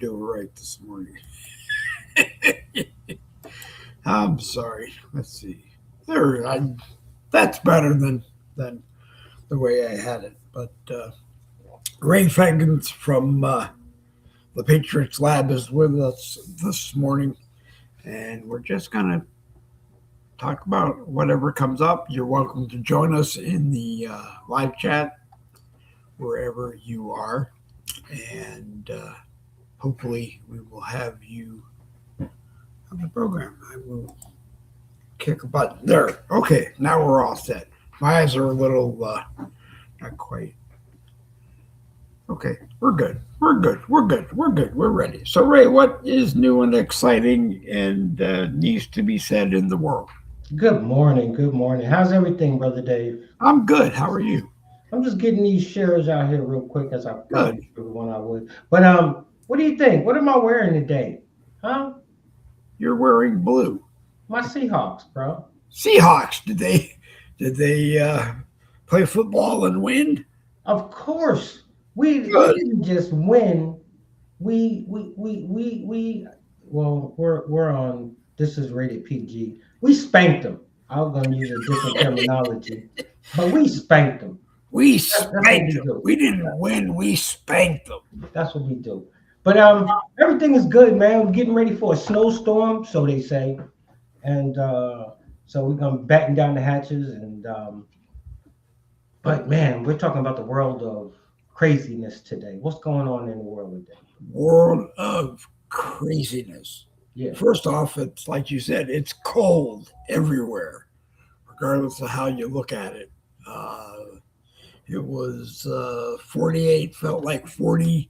do it right this morning. I'm sorry. Let's see. There, that's better than the way I had it. But Ray Fagans from the Patriots Lab is with us this morning, and we're just gonna talk about whatever comes up. You're welcome to join us in the live chat wherever you are, and hopefully we will have you on the program. I will kick a button there. Okay, now we're all set. My eyes are a little not quite. Okay, we're good. We're good. We're good. We're good. We're ready. So, Ray, what is new and exciting and needs to be said in the world? Good morning. Good morning. How's everything, Brother Dave? I'm good. How are you? I'm just getting these shares out here real quick as I Good. promised everyone I would. But what do you think? What am I wearing today? Huh? You're wearing blue. My Seahawks, bro. Seahawks. Did they play football and win? Of course. We Good. didn't just win. We well, we're on this is rated PG. We spanked them. I was gonna use a different terminology, but we spanked them. We That's what spanked we them. do. We didn't win. We spanked them. That's what we do. But everything is good, man. We're getting ready for a snowstorm, so they say, and so we're gonna batten down the hatches. And but man, we're talking about the world of craziness today. What's going on in the world today? World of craziness. Yeah, First off, it's like you said, it's cold everywhere, regardless of how you look at it. Uh, it was 48, felt like 40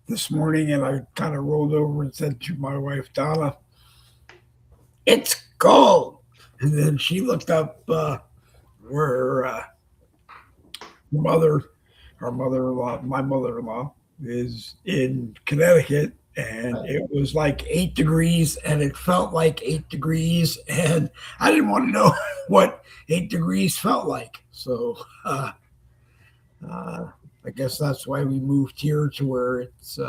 this morning, and I kind of rolled over and said to my wife, Donna, it's cold. And then she looked up where mother, our mother-in-law, my mother-in-law, is in Connecticut, and right. it was like 8 degrees, and it felt like 8 degrees, and I didn't want to know what 8 degrees felt like. So uh, I guess that's why we moved here to where it's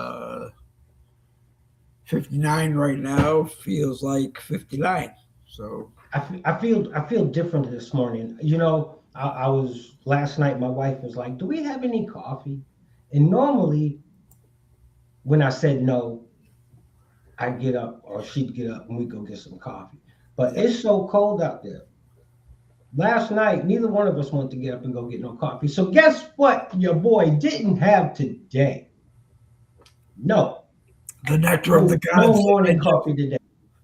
59 right now. Feels like 59. So I feel different this morning. I was last night. My wife was like, "Do we have any coffee?" And normally, when I said no, I'd get up or she'd get up and we go get some coffee. But yeah, it's so cold out there. Last night, neither one of us wanted to get up and go get no coffee. So guess what your boy didn't have today? No, the nectar of the no gods. morning coffee today.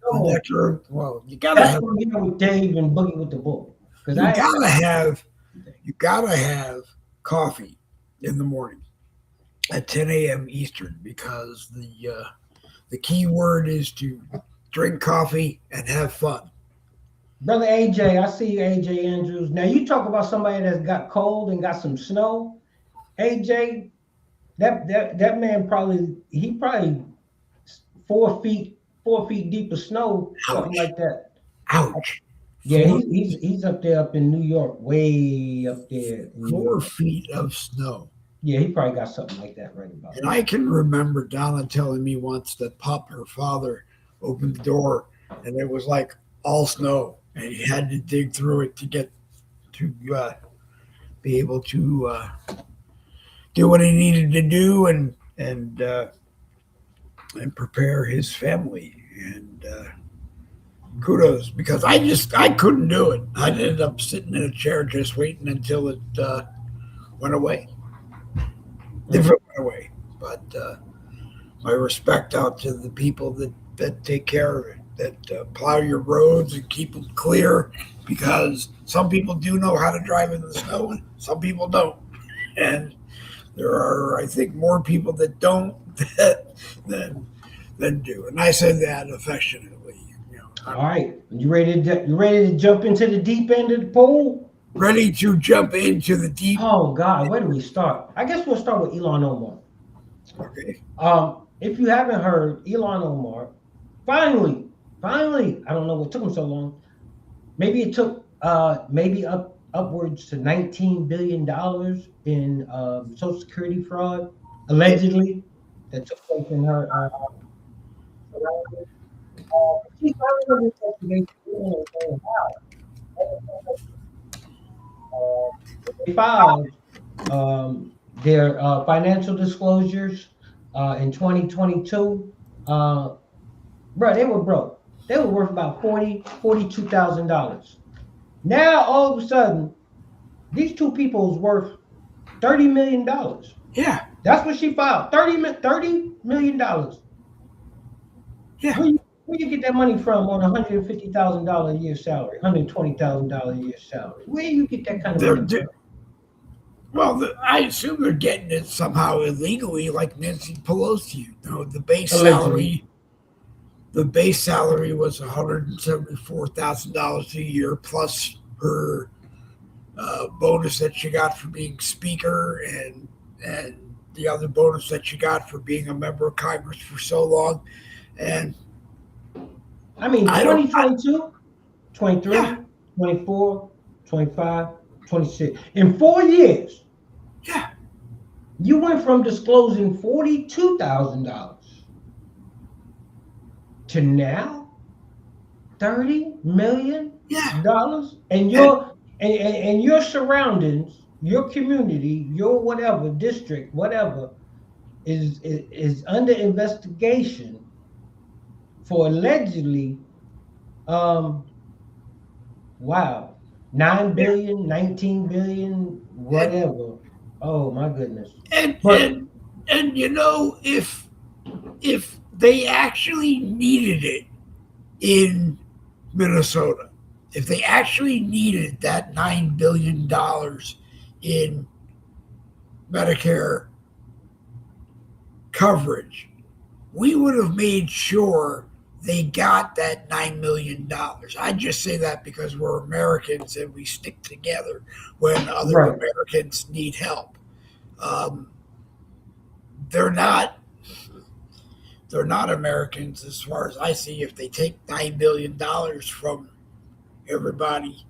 No The more. nectar. Well, That's what I'm here with Dave and Boogie with the bull. Because you I ain't gotta have today. you gotta have coffee in the morning at 10 a.m. Eastern because the key word is to drink coffee and have fun. Brother AJ, I see you, AJ Andrews. Now you talk about somebody that's got cold and got some snow. AJ, that man probably 4 feet deep of snow, something Ouch! like that. Ouch! Yeah, Four he's up there up in New York, way up there in New four York. feet of snow. Yeah, he probably got something like that right about And I can remember Donna telling me once that Pop, her father, opened the door and it was like all snow, and he had to dig through it to get to be able to do what he needed to do and prepare his family. And kudos because I couldn't do it. I ended up sitting in a chair just waiting until it went away. If that. it went away, but my respect out to the people that take care of it, that plow your roads and keep them clear, because some people do know how to drive in the snow and some people don't, and there are, I think, more people that don't than than do, and I say that affectionately. All I'm right, you ready to jump into the deep end of the pool? ready to jump into the deep. Oh God, where do we start? I guess we'll start with Elon Omar. Okay, If you haven't heard, Elon Omar finally, I don't know what took him so long. Maybe it took maybe upwards to $19 billion in Social Security fraud, allegedly. that took place in her surroundings. She's running an investigation. They filed their financial disclosures in 2022. Uh, Bro, they were broke. They were worth about $42,000. Now all of a sudden, these two people is worth $30 million. Yeah, That's what she filed. $30 million. yeah. Where you get that money from on $150,000 a year salary, $120,000 a year salary? Where you get that kind of They're, money from? well, I assume they're getting it somehow illegally, like Nancy Pelosi. You know, Allegedly. the base salary was $174,000 a year plus her bonus that she got for being speaker and the other bonus that she got for being a member of Congress for so long. And I mean, I don't, 2022, yeah, 23, 24, 25, 26. In 4 years, yeah, you went from disclosing $42,000 to now yeah. $30 million, and And your surroundings, your community, your whatever district, whatever is under investigation for allegedly, um, wow, 9 yeah, billion, 19 billion, and whatever. Oh my goodness. and But and and you know, if they actually needed it in Minnesota, if they actually needed that $9 billion in Medicare coverage, we would have made sure they got that $9 million. I just say that because we're Americans and we stick together when other right, Americans need help. Um, they're not they're not Americans as far as I see. If they take $9 billion from everybody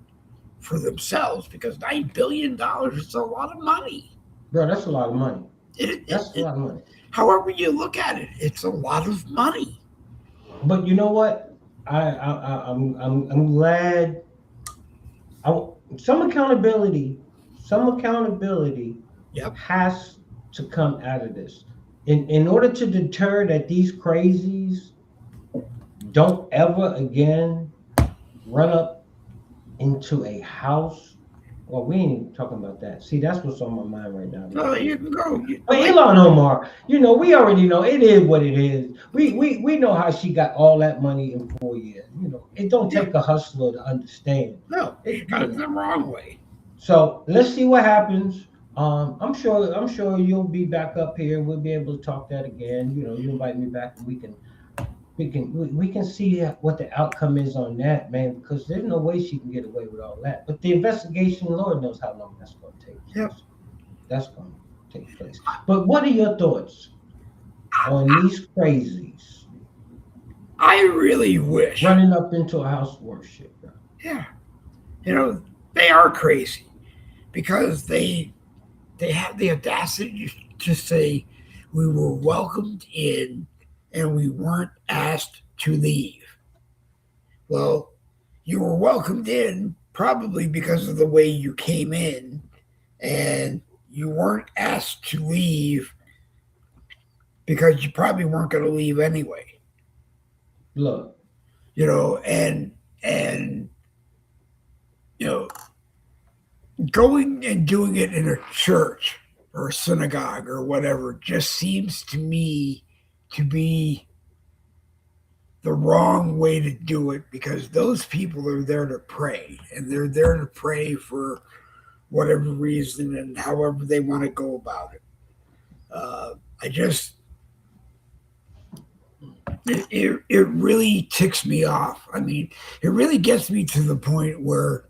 for themselves, because $9 billion is a lot of money. bro, that's a lot of money. It, That's a it, lot of money. however you look at it, it's a lot of money. But you know what? I'm glad. Some accountability, some accountability Yep. has to come out of this. In order to deter that these crazies don't ever again run up into a house. Well, we ain't talking about that. See, that's what's on my mind right now. So you can go. But Like, Elon Omar, we already know it is what it is. We know how she got all that money in 4 years. It don't yeah, take a hustler to understand. no, It, you got it the wrong way. So let's see what happens. I'm sure you'll be back up here. We'll be able to talk that again. You invite me back, and we can see what the outcome is on that, man. Because there's no way she can get away with all that. But the investigation, Lord knows how long that's going to take Yep. place. That's going to take place. But what are your thoughts on these crazies I really wish. running up into a house of worship, bro? Yeah, they are crazy because they have the audacity to say we were welcomed in and we weren't asked to leave. Well, you were welcomed in probably because of the way you came in, and you weren't asked to leave because you probably weren't going to leave anyway. Look, And you know, going and doing it in a church or a synagogue or whatever just seems to me to be the wrong way to do it, because those people are there to pray, and they're there to pray for whatever reason and however they want to go about it. I just it really ticks me off. I mean, it really gets me to the point where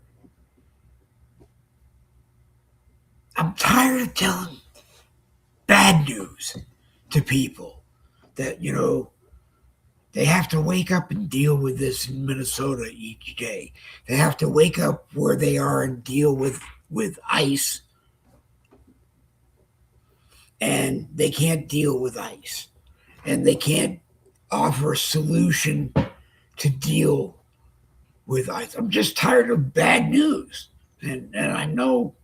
I'm tired of telling bad news to people that they have to wake up and deal with this in Minnesota each day. They have to wake up where they are and deal with ice, and they can't deal with ice. and they can't offer a solution to deal with ICE. I'm just tired of bad news, and I know,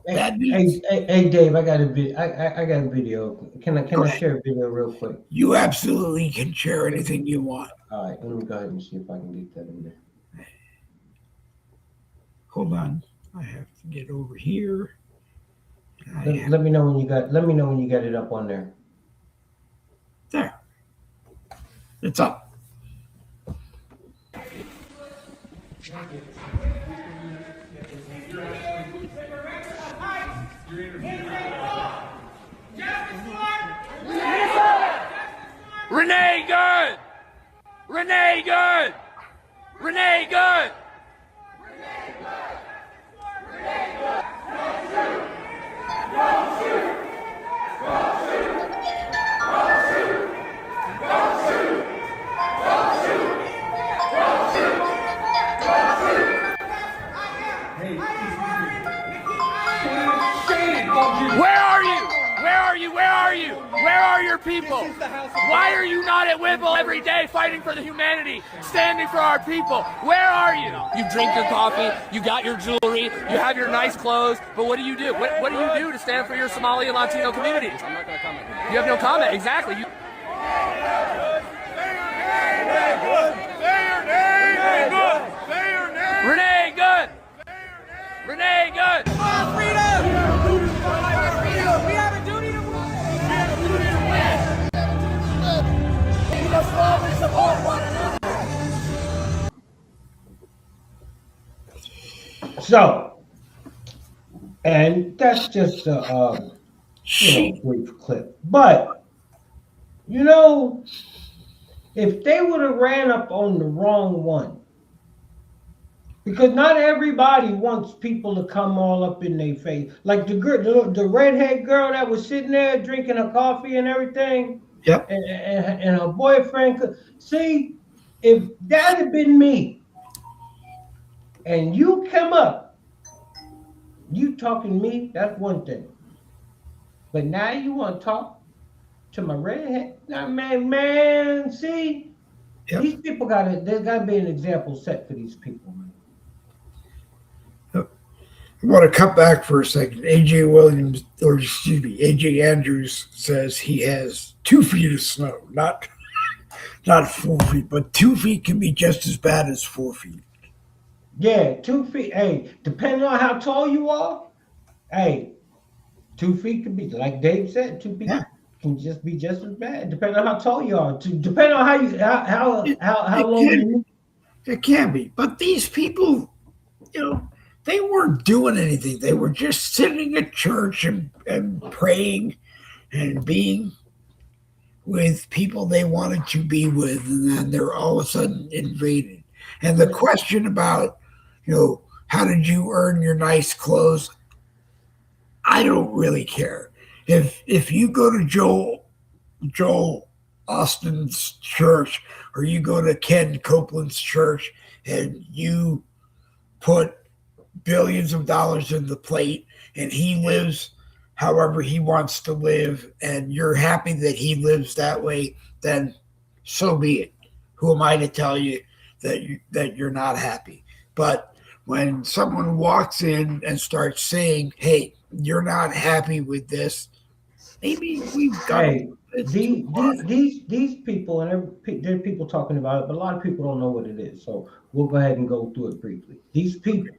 bad news. Hey, Dave, I got a I got a video. Can Go I ahead. share a video real quick? You absolutely can share anything you want. All right, let me go ahead and see if I can get that in there. Hold on, I have to get over here. Let me know when you got. Let me know when you got it up on there. There, it's up. Renee Good! Renee Good! Renee Good! Where are you? Where are you? Where are you? Where are your people? Why are you not at Whipple every day fighting for the humanity, standing for our people? Where are you? You drink your coffee, you got your jewelry, you have your nice clothes, but what do you do? What do you do to stand for your Somali and Latino communities? I'm not going to comment. You have no comment, exactly. Renee Good! Renee Good! We have a duty to win. We must love and support one another. So, and that's just a brief clip. But if they would have ran up on the wrong one, because not everybody wants people to come all up in their face. Like the redhead girl that was sitting there drinking her coffee and everything. Yep. And her boyfriend see, if that had been me, and you come up, you talking to me, that's one thing. But now you want to talk to my redhead? Now, man, see, Yep. These people there's gotta be an example set for these people, man. I want to cut back for a second. AJ Andrews says he has 2 feet of snow, not 4 feet, but 2 feet can be just as bad as 4 feet. Yeah, 2 feet. Hey, depending on how tall you are, 2 feet could be, like Dave said, 2 feet can just be just as bad, depending on how tall you are. Depending on how long you. It can be, but these people, they weren't doing anything. They were just sitting at church and praying and being with people they wanted to be with, and then they're all of a sudden invaded. And the question about, how did you earn your nice clothes? I don't really care. If you go to Joel Austin's church, or you go to Ken Copeland's church, and you put billions of dollars in the plate, and he lives however he wants to live, and you're happy that he lives that way, then so be it. Who am I to tell you that you're not happy? But when someone walks in and starts saying, "Hey, you're not happy with this," maybe we've got these people, and there are people talking about it, but a lot of people don't know what it is. So we'll go ahead and go through it briefly. These people,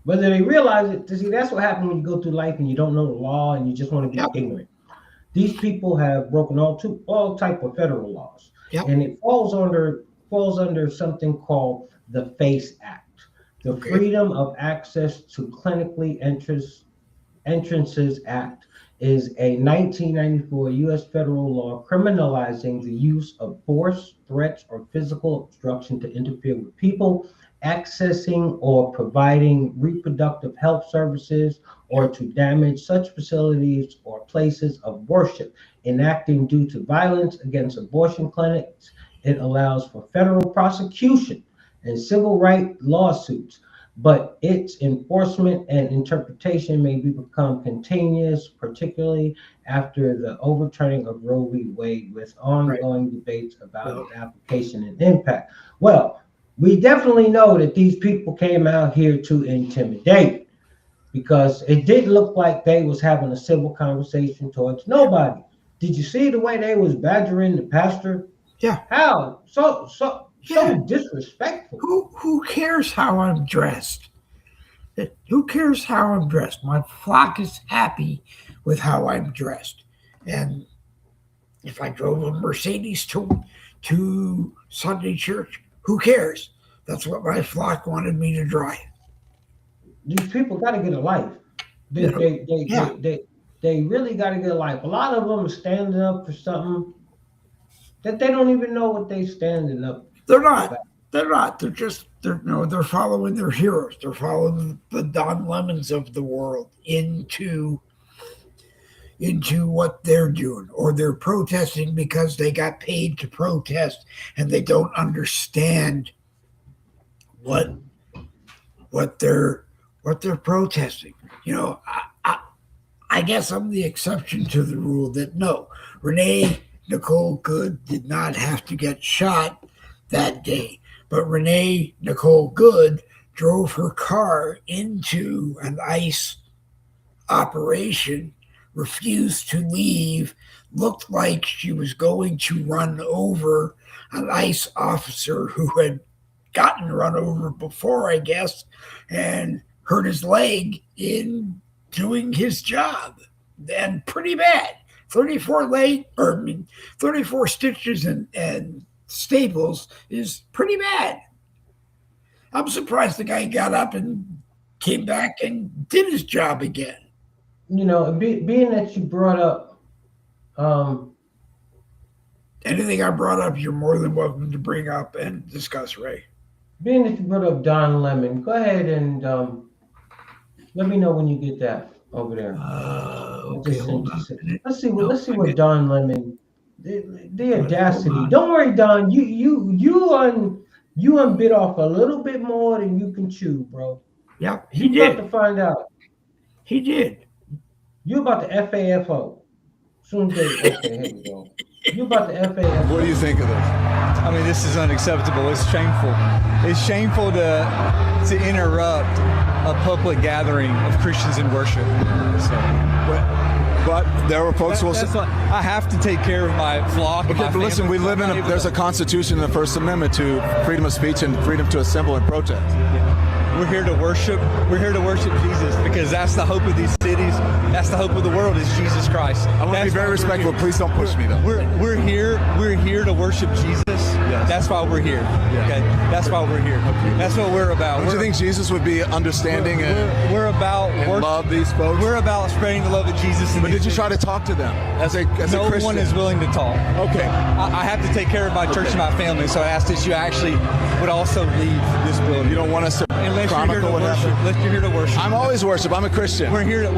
whether they realize it, see, that's what happens when you go through life and you don't know the law and you just want to be ignorant. These people have broken all type of federal laws, and it falls under something called the FACE Act, the Freedom of Access to Clinically Entrances Act. Is a 1994 U.S. federal law criminalizing the use of force, threats, or physical obstruction to interfere with people accessing or providing reproductive health services, or to damage such facilities or places of worship, enacting due to violence against abortion clinics. It allows for federal prosecution and civil rights lawsuits but its enforcement and interpretation may become continuous, particularly after the overturning of Roe v. Wade, with ongoing debates about its application and impact. Well, we definitely know that these people came out here to intimidate, because it didn't look like they was having a civil conversation towards nobody. Did you see the way they was badgering the pastor? Yeah. How? So disrespectful. Who cares how I'm dressed? Who cares how I'm dressed? My flock is happy with how I'm dressed. And if I drove a Mercedes to Sunday church, who cares? That's what my flock wanted me to drive. These people got to get a life. They really got to get a life. A lot of them are standing up for something that they don't even know what they're standing up. They're not. They're not. They're following their heroes. They're following the Don Lemons of the world into what they're doing, or they're protesting because they got paid to protest and they don't understand what they're protesting. I guess I'm the exception to the rule that no, Renee Nicole Good did not have to get shot that day. But Renee Nicole Good drove her car into an ICE operation, refused to leave, looked like she was going to run over an ICE officer who had gotten run over before, I guess, and hurt his leg in doing his job. And pretty bad. 34 stitches and staples is pretty bad. I'm surprised the guy got up and came back and did his job again. Being that you brought up anything I brought up, you're more than welcome to bring up and discuss, Ray. Being that you brought up Don Lemon, go ahead and let me know when you get that over there. Okay, hold on. Let's see what Don Lemon. The audacity. Don't worry, Don. You bit off a little bit more than you can chew, bro. Yep, he did. You're about to find out. He did. You're about to FAFO. Soon as okay, here we go. You're about to FAFO. What do you think of this? I mean, this is unacceptable. It's shameful. It's shameful to interrupt a public gathering of Christians in worship. But there were folks who will say, I have to take care of my flock. Okay, but listen, we live there's a constitution in the First Amendment to freedom of speech and freedom to assemble and protest. Yeah. We're here to worship. We're here to worship Jesus, because that's the hope of these cities. That's the hope of the world, is Jesus Christ. I want to be very respectful. Please don't push me, though. We're here to worship Jesus. Yes. That's why we're here. Yes. Okay, that's why we're here. Okay. That's what we're about. Don't you think Jesus would be understanding we're about and love these folks? We're about spreading the love of Jesus. But did you try to talk to them as a Christian? No one is willing to talk. Okay. I have to take care of my church and my family, so I asked that you actually would also leave this building. You don't want us to chronicle what happened? Unless you're here to worship. I'm always worship. I'm a Christian. We're here to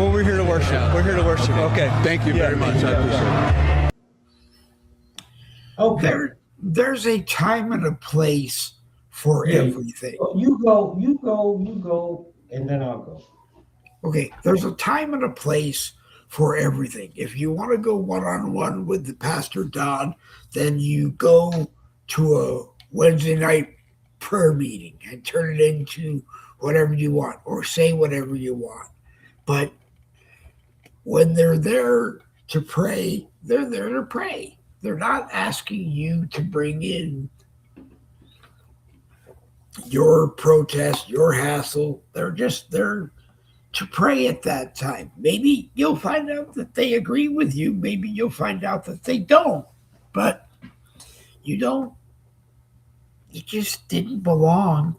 worship. Yeah. We're here to worship. Okay. Thank you very much. I appreciate it. Okay. There's a time and a place for everything. You go, and then I'll go. Okay, there's a time and a place for everything. If you want to go one-on-one with the Pastor Don, then you go to a Wednesday night prayer meeting and turn it into whatever you want, or say whatever you want. But when they're there to pray, they're there to pray. They're not asking you to bring in your protest, your hassle. They're just there to pray at that time. Maybe you'll find out that they agree with you. Maybe you'll find out that they don't. But you just didn't belong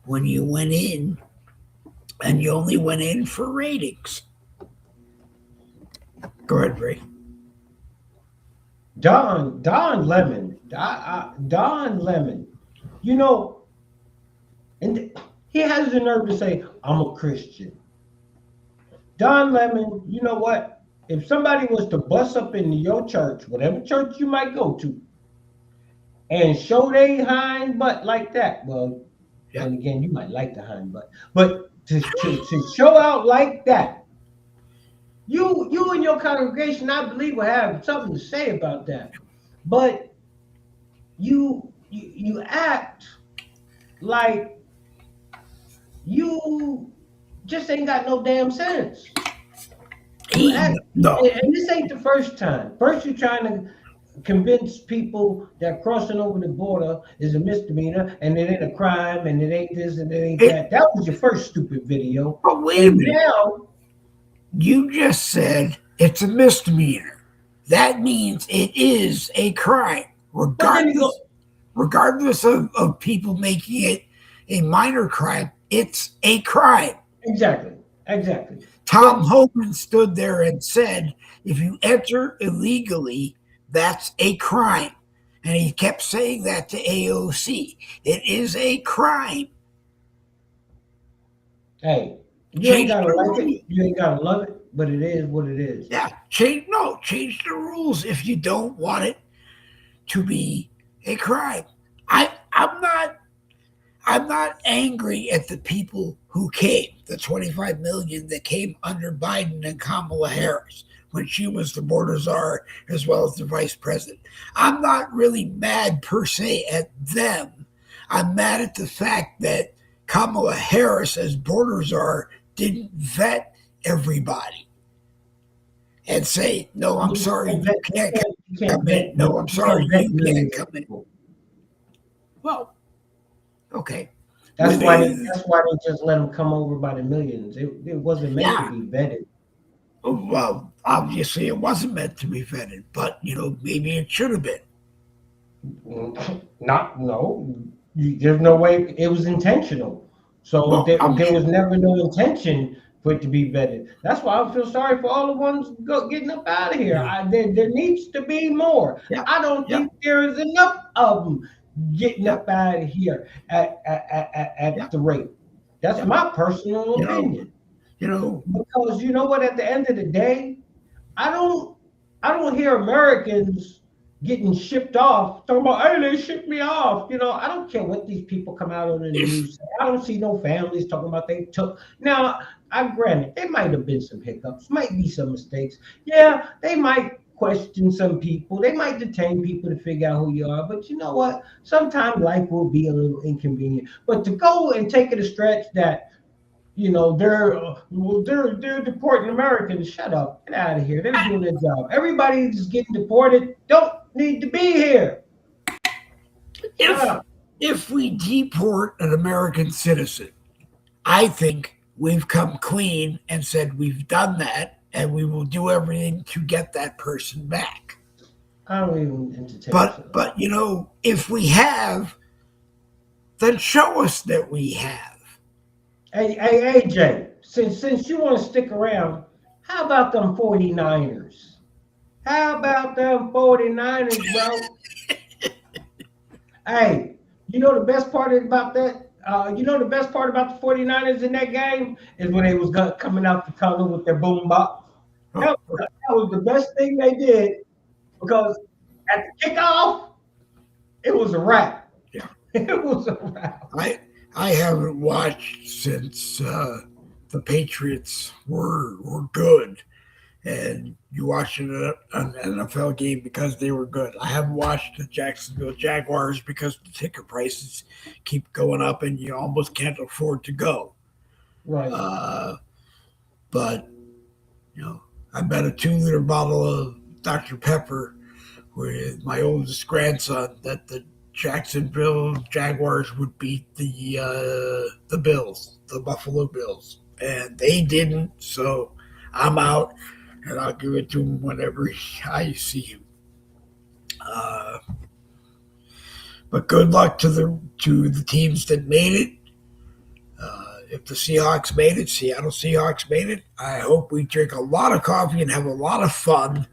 when you went in, and you only went in for ratings. Go ahead, Ray. Don Lemon. Don Lemon. And he has the nerve to say, I'm a Christian. Don Lemon, you know what? If somebody was to bust up into your church, whatever church you might go to, and show their hind butt like that, well, Yeah. And again, you might like the hind butt, but to show out like that, you and your congregation, I believe, will have something to say about that. But you act like you just ain't got no damn sense. You act, No. and this ain't the first time. First, you're trying to convince people that crossing over the border is a misdemeanor and it ain't a crime and it ain't this and it ain't that. That was your first stupid video. But wait a And minute. now, You just said it's a misdemeanor. That means it is a crime, but then you regardless of people making it a minor crime. It's a crime. exactly. Tom Homan stood there and said, if you enter illegally, that's a crime. And he kept saying that to AOC. It is a crime. Hey, you Change ain't gotta the like it, rules. you ain't gotta love it, but it is what it is. Yeah, change the rules if you don't want it to be a crime. I'm not angry at the people who came, the 25 million that came under Biden and Kamala Harris when she was the border czar as well as the vice president. I'm not really mad per se at them. I'm mad at the fact that Kamala Harris as border czar didn't vet everybody and say, no, I'm sorry, you can't come in. No, I'm sorry, you can't come in. Well, okay. That's why they just let them come over by the millions. It wasn't meant to be vetted. Well, obviously it wasn't meant to be vetted, but maybe it should have been. There's no way it was intentional. So Well, there was never no intention for it to be vetted. That's why I feel sorry for all the ones getting up out of here. Yeah. There needs to be more. Yeah. I don't think there is enough of them getting up out of here at the rate. That's my personal opinion. Because you know what? At the end of the day, I don't hear Americans getting shipped off talking about, hey, they shipped me off. I don't care what these people come out on the news. I don't see no families talking about they took. Now, I granted there might have been some hiccups, might be some mistakes. Yeah, they might question some people. They might detain people to figure out who you are. But you know what? Sometimes life will be a little inconvenient. But to go and take it a stretch that they're deporting Americans. Shut up. Get out of here. They're doing their job. Everybody that's getting deported don't need to be here. If we deport an American citizen, I think we've come clean and said we've done that and we will do everything to get that person back. I don't even entertain But if we have, then show us that we have. Hey, AJ, since you want to stick around, how about them 49ers? How about them 49ers, bro? Hey, the best part about that? The best part about the 49ers in that game is when they was coming out the tunnel with their boom box. That was the best thing they did, because at the kickoff, it was a wrap. Yeah. It was a wrap. I haven't watched since the Patriots were good, and you watched an NFL game because they were good. I haven't watched the Jacksonville Jaguars because the ticket prices keep going up, and you almost can't afford to go. Right. But I bet a 2-liter bottle of Dr. Pepper with my oldest grandson that the Jacksonville Jaguars would beat the Bills, the Buffalo Bills, and they didn't. So I'm out, and I'll give it to him whenever I see him. But good luck to the teams that made it. If the Seahawks made it, Seattle Seahawks made it, I hope we drink a lot of coffee and have a lot of fun,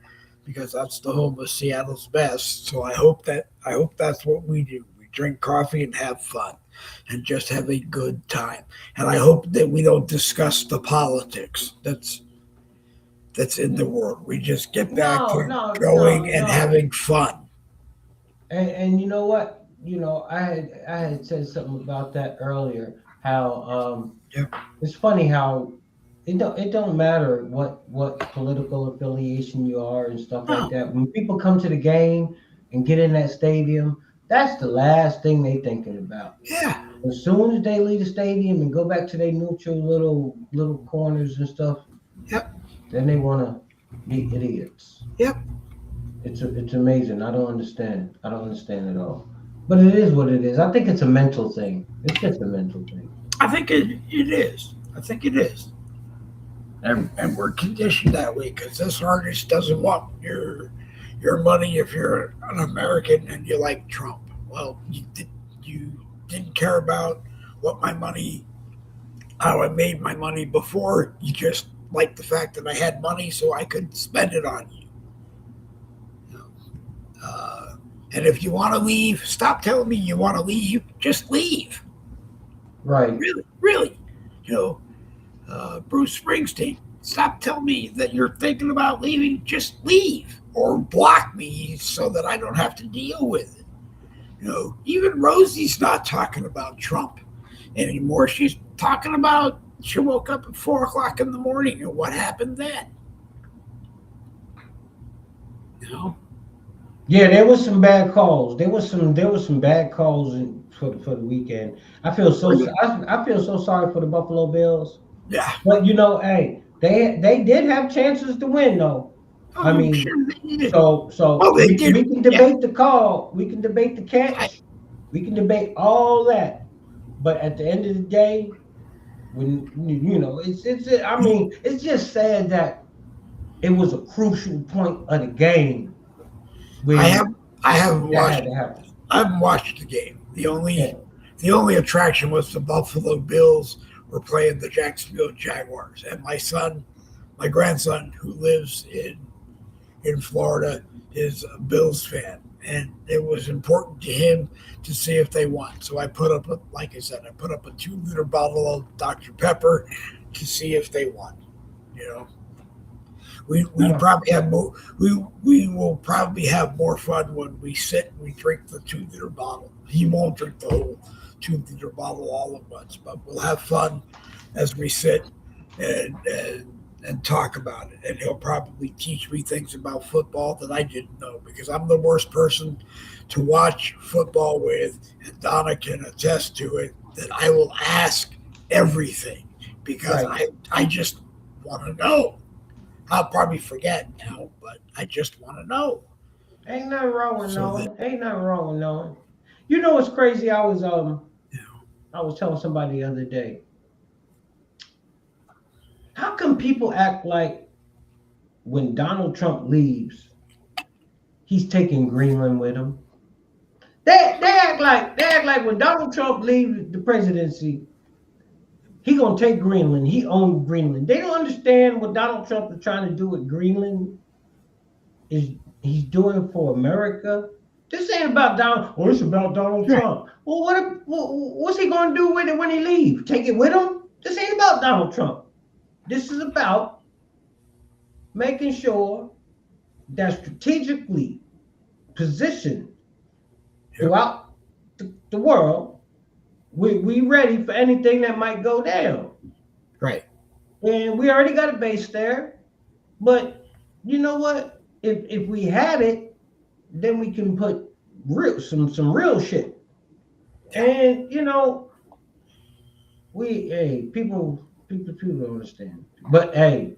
because that's the home of Seattle's best. So I hope that's what we do. We drink coffee and have fun and just have a good time. And I hope that we don't discuss the politics that's in the world. We just get back to going and having fun. And you know what? I had said something about that earlier. How Yep. it's funny how it don't matter what political affiliation you are and stuff like No. that. When people come to the game and get in that stadium, that's the last thing they thinking about. Yeah. As soon as they leave the stadium and go back to their neutral little corners and stuff, Yep. then they want to be idiots. Yep. It's amazing. I don't understand. I don't understand at all. But it is what it is. I think it's a mental thing. It's just a mental thing. I think it is. I think it is. And we're conditioned that way because this artist doesn't want your money if you're an American and you like Trump. Well, you didn't care about what my money, how I made my money before. You just liked the fact that I had money so I could spend it on you. And if you want to leave, stop telling me you want to leave. Just leave. Right. Really. Bruce Springsteen, stop telling me that you're thinking about leaving. Just leave or block me so that I don't have to deal with it. Even Rosie's not talking about Trump anymore. She's talking about she woke up at 4:00 in the morning and what happened then. Yeah, there was some bad calls. There was some bad calls for the weekend. I feel so sorry for the Buffalo Bills. Yeah. But hey, they did have chances to win though. I mean, sure they did. so they did. we can debate the call, we can debate the catch, we can debate all that. But at the end of the day, when it's just sad that it was a crucial point of the game. I haven't watched the game. The only attraction was the Buffalo Bills were playing the Jacksonville Jaguars, and my grandson who lives in Florida is a Bills fan, and it was important to him to see if they won. So I put up a 2-liter bottle of Dr. Pepper to see if they won. We probably have more. We will probably have more fun when we sit and we drink the 2-liter bottle. He won't drink the whole 2-liter bottle all at once, but we'll have fun as we sit and talk about it. And he'll probably teach me things about football that I didn't know because I'm the worst person to watch football with, and Donna can attest to it. That I will ask everything because I just want to know. I'll probably forget now, but I just want to know. Ain't nothing wrong with knowing. You know what's crazy? I was telling somebody the other day. How come people act like when Donald Trump leaves, he's taking Greenland with him? They act like when Donald Trump leaves the presidency, he gonna take Greenland. He owns Greenland. They don't understand what Donald Trump is trying to do with Greenland. He's doing for America. This ain't about Donald. Well, it's about Donald Trump. Well, what's he gonna do with it when he leaves? Take it with him? This ain't about Donald Trump. This is about making sure that strategically positioned throughout the world. We ready for anything that might go down. Right. And we already got a base there. We you know what? If we had it, then we can put some real shit. And people don't understand. But hey,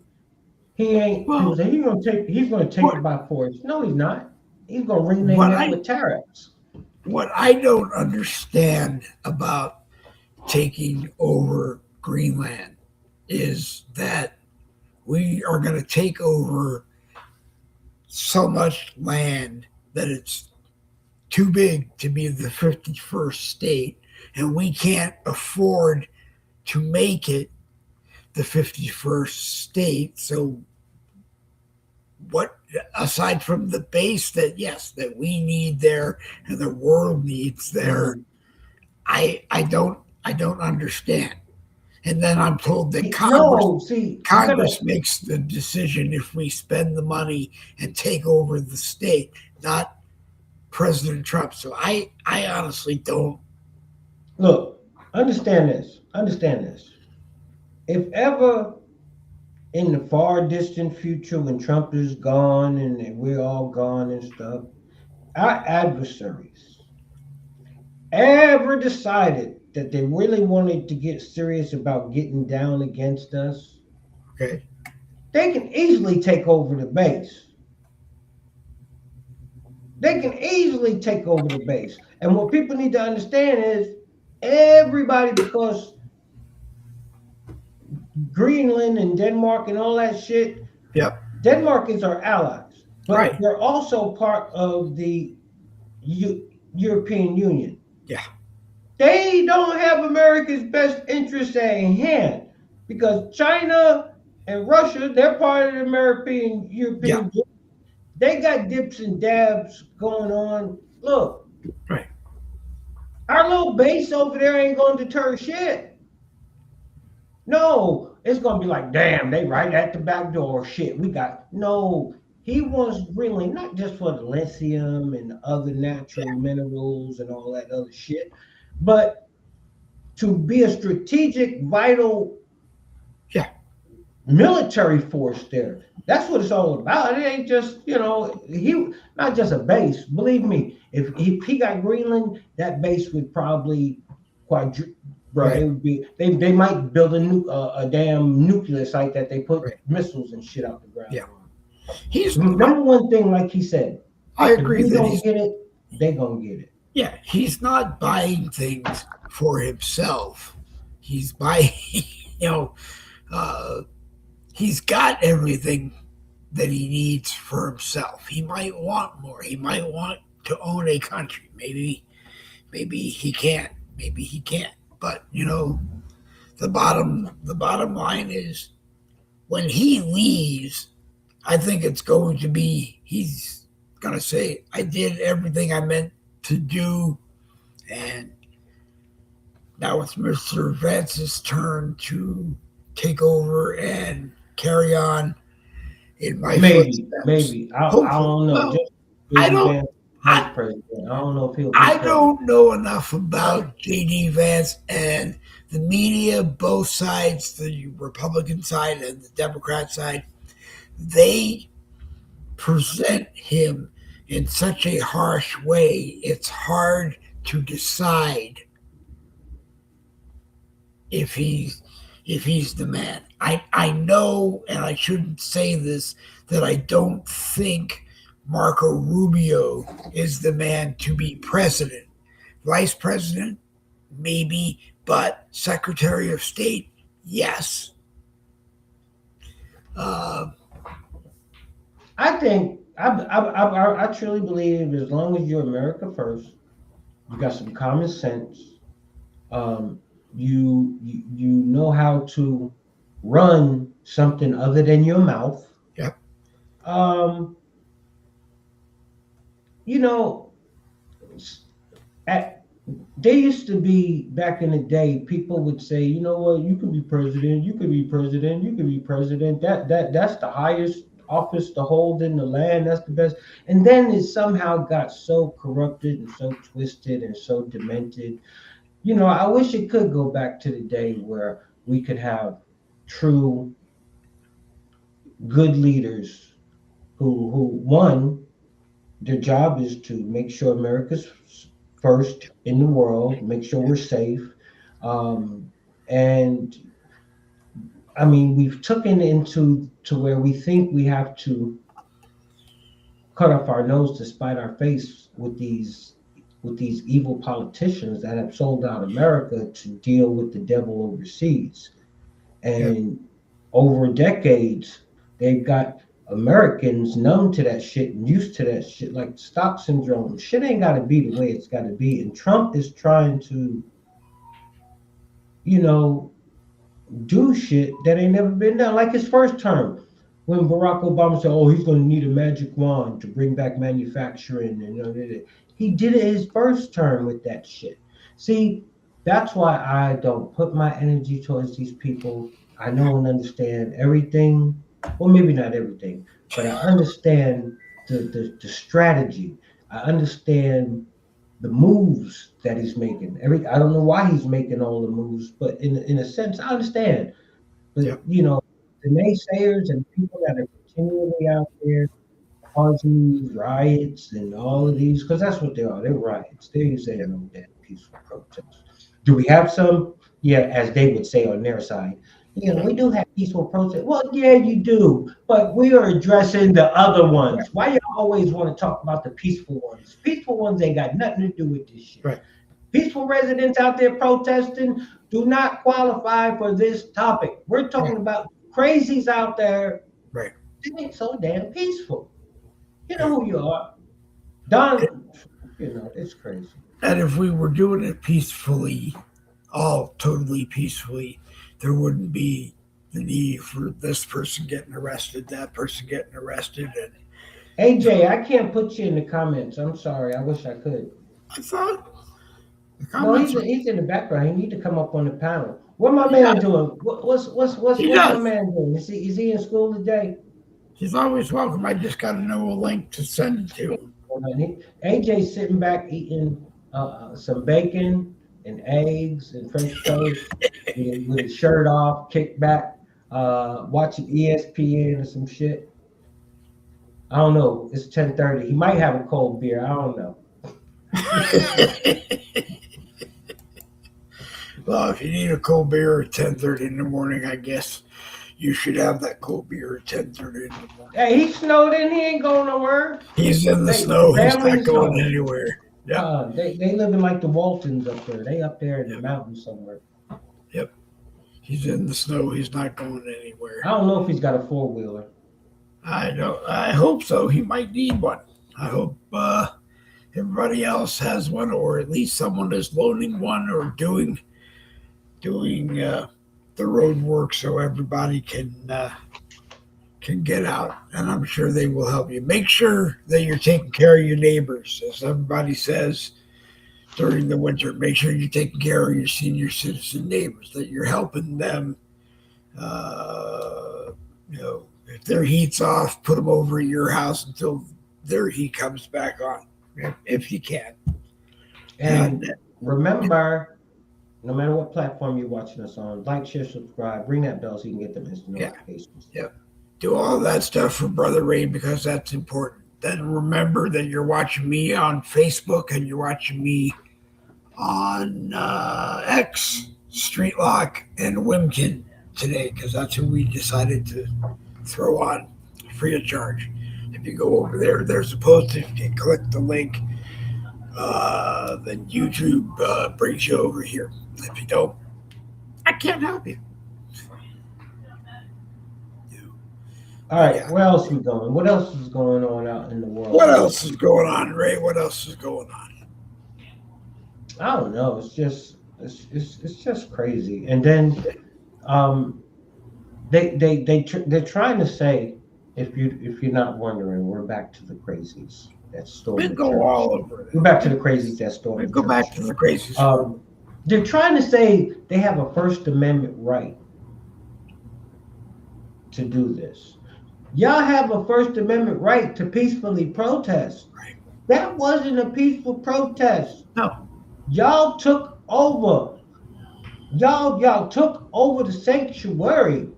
he ain't. Well, he's gonna take it by force. No, he's not. He's gonna rename it with tariffs. What I don't understand about taking over Greenland is that we are going to take over so much land that it's too big to be the 51st state, and we can't afford to make it the 51st state. So what, aside from the base that we need there and the world needs there, I don't understand. And then I'm told that Congress makes the decision if we spend the money and take over the state, not President Trump. So I honestly don't. Look, understand this. Understand this. If ever in the far distant future, when Trump is gone and we're all gone and stuff, our adversaries ever decided that they really wanted to get serious about getting down against us, Okay. they can easily take over the base. They can easily take over the base. And what people need to understand is everybody, because Greenland and Denmark and all that shit, Yep. Denmark is our allies, but Right. they're also part of the European Union. Yeah. They don't have America's best interests at hand because China and Russia, they're part of the European Union. They got dips and dabs going on. Look, Right. our little base over there ain't going to deter shit. No, it's going to be like, damn, they right at the back door. Shit, we got no. He wants Greenland not just for the lithium and other natural minerals and all that other shit, but to be a strategic, vital military force there. That's what it's all about. It ain't just, he not just a base. Believe me, if he got Greenland, that base would probably Right. It would be they might build a damn nuclear site that they put missiles and shit out the ground. Yeah. He's number one thing, like he said. I agree. If we don't get it, they gonna get it. Yeah, he's not buying things for himself. He's buying, he's got everything that he needs for himself. He might want more. He might want to own a country. Maybe he can't. Maybe he can't. But the bottom line is, when he leaves, I think it's going to be, he's going to say, I did everything I meant to do, and now it's Mr. Vance's turn to take over and carry on in my footsteps. Maybe. I don't know. Well, I don't know if he'll be I don't know enough about J.D. Vance and the media, both sides, the Republican side and the Democrat side. They present him in such a harsh way, it's hard to decide if he's the man. I know, and I shouldn't say this, that I don't think Marco Rubio is the man to be president. Vice president, maybe, but Secretary of State, yes. I think I truly believe, as long as you're America first, you got some common sense, you know how to run something other than your mouth. Yep. They used to be, back in the day, people would say, you know what, you could be president, you could be president, you could be president. That's the highest office to hold in the land. That's the best. And then it somehow got so corrupted and so twisted and so demented. I wish it could go back to the day where we could have true good leaders who one, their job is to make sure America's first in the world, make sure we're safe. And I mean, we've taken into where we think we have to cut off our nose to spite our face with these evil politicians that have sold out America to deal with the devil overseas. And over decades, they've got Americans numb to that shit and used to that shit, like stock syndrome. Shit ain't got to be the way it's got to be. And Trump is trying to, do shit that ain't never been done. Like his first term, when Barack Obama said, he's going to need a magic wand to bring back manufacturing. And he did it his first term with that shit. See, that's why I don't put my energy towards these people. I know and understand everything. Well, maybe not everything, but I understand the strategy. I understand the moves that he's making. I don't know why he's making all the moves, but in a sense, I understand. But Yep. the naysayers and people that are continually out there causing these riots and all of these, because that's what they are. They're riots. They're saying no damn peaceful protests. Do we have some? Yeah, as they would say on their side. We do have peaceful protests. Well, yeah, you do. But we are addressing the other ones. Why you always want to talk about the peaceful ones? Peaceful ones ain't got nothing to do with this shit. Right. Peaceful residents out there protesting do not qualify for this topic. We're talking about crazies out there. Right. They ain't so damn peaceful. You know who you are. Don, it's crazy. And if we were doing it peacefully, all totally peacefully, there wouldn't be the need for this person getting arrested, that person getting arrested. And AJ, I can't put you in the comments. I'm sorry. I wish I could. I thought the No, comments he's in the background. He need to come up on the panel. What my man doing? What's my man doing? Is he in school today? he's always welcome. I just got to know a link to send it to him. AJ's sitting back eating some bacon and eggs and French toast with his shirt off, kicked back, watching ESPN or some shit. I don't know. It's 10:30. He might have a cold beer. I don't know. Well, if you need a cold beer at 10:30 in the morning, I guess you should have that cold beer at 10:30 in the morning. Hey, he snowed in. He ain't going nowhere. He's in the snow. He's not going anywhere. Yep. They live in like the Waltons up there. They up there in the mountains somewhere. Yep. He's in the snow. He's not going anywhere. I don't know if he's got a 4-wheeler. I don't. I hope so. He might need one. I hope everybody else has one, or at least someone is loaning one or doing the road work so everybody can get out. And I'm sure they will help you. Make sure that you're taking care of your neighbors, as everybody says during the winter. Make sure you're taking care of your senior citizen neighbors, that you're helping them. If their heat's off, put them over at your house until their heat comes back on, if you can. And remember, no matter what platform you're watching us on, like, share, subscribe, ring that bell so you can get them instant notifications. Yeah. Do all that stuff for Brother Ray because that's important. Then remember that you're watching me on Facebook and you're watching me on X, Streetlock, and Wimkin today, because that's who we decided to throw on free of charge. If you go over there, there's a post. If you click the link, then YouTube brings you over here. If you don't, I can't help you. All right, where else we going? What else is going on out in the world? What else is going on, Ray? What else is going on? I don't know. It's just crazy. And then they're trying to say, if you're not wondering, we're back to the crazies that stormed We the go church. all over it. We're back to the crazies that stormed We the go church. back to the crazies. They're trying to say they have a First Amendment right to do this. Y'all have a First Amendment right to peacefully protest. Right. That wasn't a peaceful protest. No. Y'all took over. Y'all took over the sanctuary.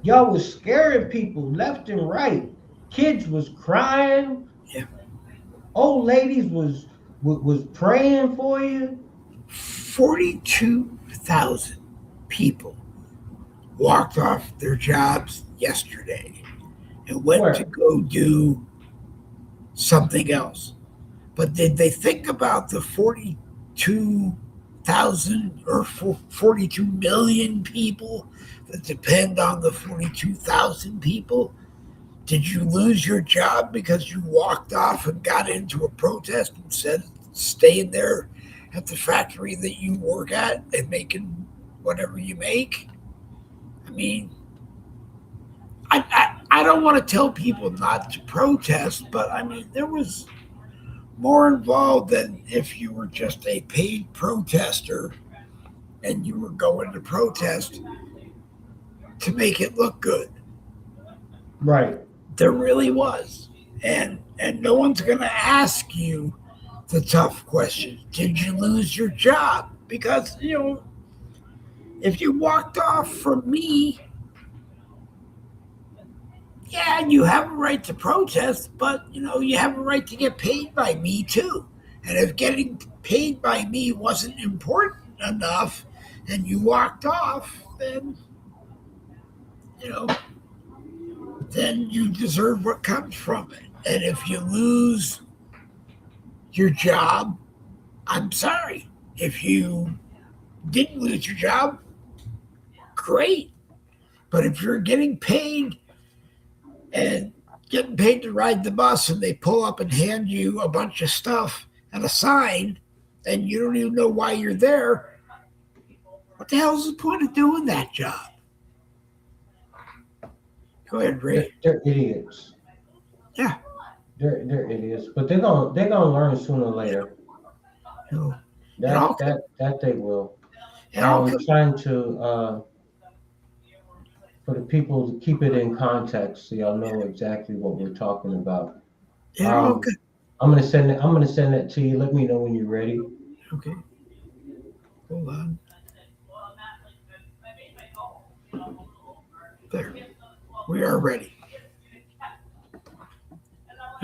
Y'all was scaring people left and right. Kids was crying. Yeah. Old ladies was praying for you. 42,000 people walked off their jobs yesterday and went to go do something else. But did they think about the 42,000 or 42 million people that depend on the 42,000 people? Did you lose your job because you walked off and got into a protest instead of staying there at the factory that you work at and making whatever you make? I mean, I don't want to tell people not to protest, but I mean, there was more involved than if you were just a paid protester and you were going to protest to make it look good. Right. There really was. and no one's going to ask you the tough question. Did you lose your job? Because, if you walked off from me, yeah, you have a right to protest, but, you have a right to get paid by me too. And if getting paid by me wasn't important enough and you walked off, then, then you deserve what comes from it. And if you lose your job, I'm sorry. If you didn't lose your job, great. But if you're getting paid to ride the bus and they pull up and hand you a bunch of stuff and a sign and you don't even know why you're there, what the hell is the point of doing that job? Go ahead, Ray. They're idiots. Yeah. They're idiots, but they're gonna learn sooner or later. That they will. I'm trying to for the people to keep it in context so y'all know exactly what we're talking about. I'm gonna send it to you. Let me know when you're ready. Okay. Hold on. There. We are ready.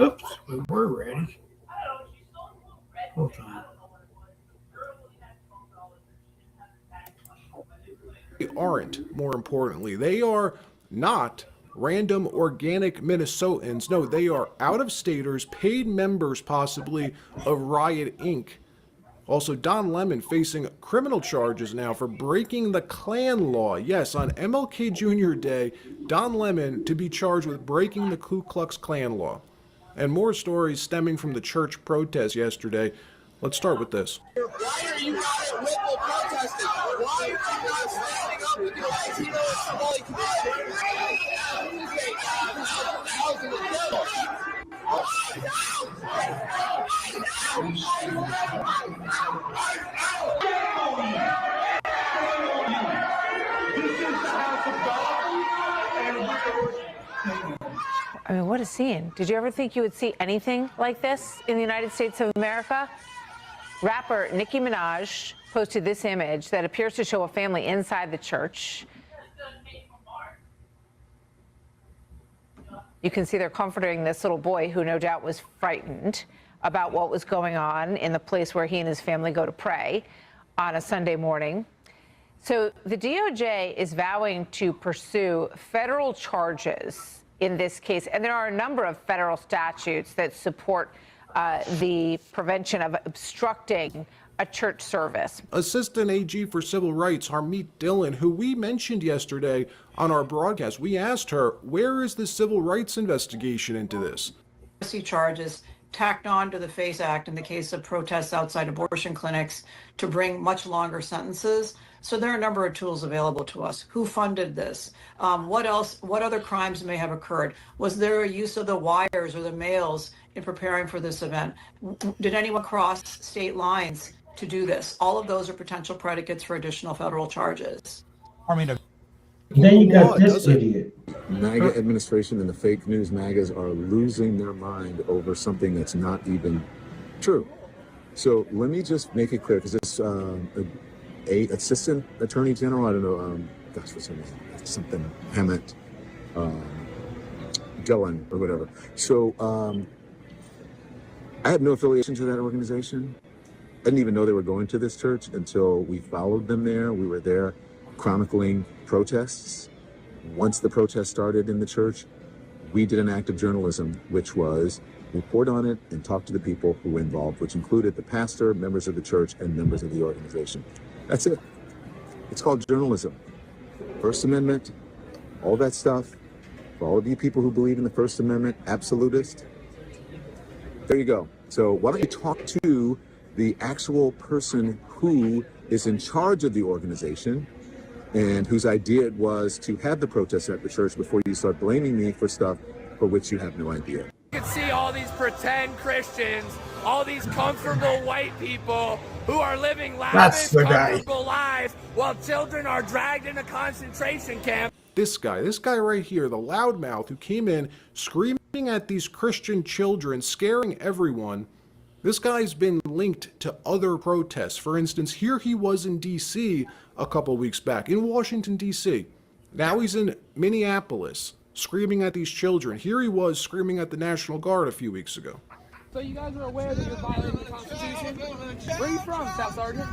Oops, we were ready. Hold on. They aren't, more importantly. They are not random organic Minnesotans. No, they are out-of-staters, paid members possibly of Riot Inc. Also, Don Lemon facing criminal charges now for breaking the Klan law. Yes, on MLK Jr. Day, Don Lemon to be charged with breaking the Ku Klux Klan law. And more stories stemming from the church protest yesterday. Let's start with this. Why are you not at Whipple protesting? Why are you not standing up with your Latino and Somali community? I mean, what a scene. Did you ever think you would see anything like this in the United States of America? Rapper Nicki Minaj posted this image that appears to show a family inside the church. You can see they're comforting this little boy who no doubt was frightened about what was going on in the place where he and his family go to pray on a Sunday morning. So the DOJ is vowing to pursue federal charges in this case, and there are a number of federal statutes that support the prevention of obstructing a church service. Assistant AG for Civil Rights, Harmeet Dillon, who we mentioned yesterday on our broadcast, we asked her, where is the civil rights investigation into this? Charges tacked on to the FACE Act in the case of protests outside abortion clinics to bring much longer sentences. So there are a number of tools available to us. Who funded this? What else? What other crimes may have occurred? Was there a use of the wires or the mails in preparing for this event? Did anyone cross state lines to do this? All of those are potential predicates for additional federal charges. Then you got this idiot. MAGA administration and the fake news MAGAs are losing their mind over something that's not even true. So let me just make it clear, because it's a assistant attorney general, I don't know, gosh, what's her name? Something Hammett, Dillon or whatever. So I had no affiliation to that organization. I didn't even know they were going to this church until we followed them there. We were there chronicling protests. Once the protest started in the church, we did an act of journalism, which was report on it and talk to the people who were involved, which included the pastor, members of the church, and members of the organization. That's it. It's called journalism. First Amendment, all that stuff. For all of you people who believe in the First Amendment, absolutist, there you go. So why don't you talk to the actual person who is in charge of the organization and whose idea it was to have the protest at the church before you start blaming me for stuff for which you have no idea. You can see all these pretend Christians, all these comfortable white people who are living lavish, comfortable lives while children are dragged into concentration camps. This guy right here, the loudmouth who came in screaming shooting at these Christian children, scaring everyone. This guy's been linked to other protests. For instance, here he was in D.C. a couple weeks back, in Washington, D.C. Now he's in Minneapolis, screaming at these children. Here he was screaming at the National Guard a few weeks ago. So you guys are aware that you're violating the Constitution? Where are you from, Staff Sergeant?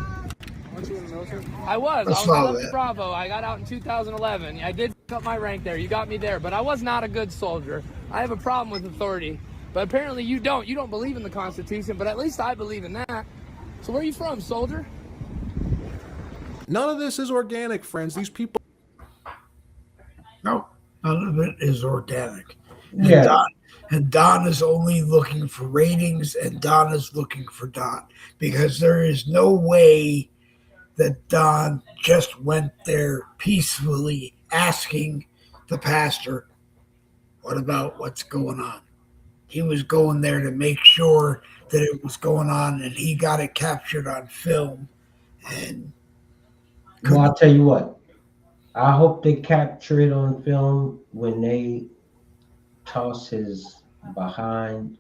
Weren't you in the military? I was 11 Bravo. I got out in 2011. I did cut my rank there. You got me there. But I was not a good soldier. I have a problem with authority. But apparently you don't. You don't believe in the Constitution, but at least I believe in that. So where are you from, soldier? None of this is organic, friends. These people... No, none of it is organic. Yeah. And Don is only looking for ratings, and Don is looking for Don, because there is no way that Don just went there peacefully asking the pastor, what about what's going on? He was going there to make sure that it was going on, and he got it captured on film. And well, I'll tell you what. I hope they capture it on film when they toss his behind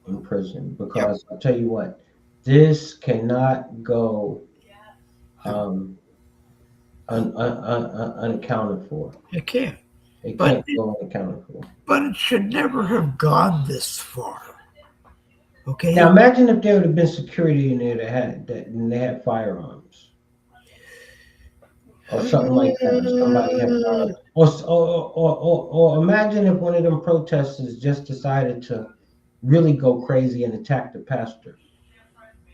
in prison, because I'll tell you what, this cannot go unaccounted for. it can't. It can't go unaccounted for. But it should never have gone this far. Okay. Now imagine if there would have been security in there and they had firearms. Or something like that. Somebody had, or imagine if one of them protesters just decided to really go crazy and attack the pastor.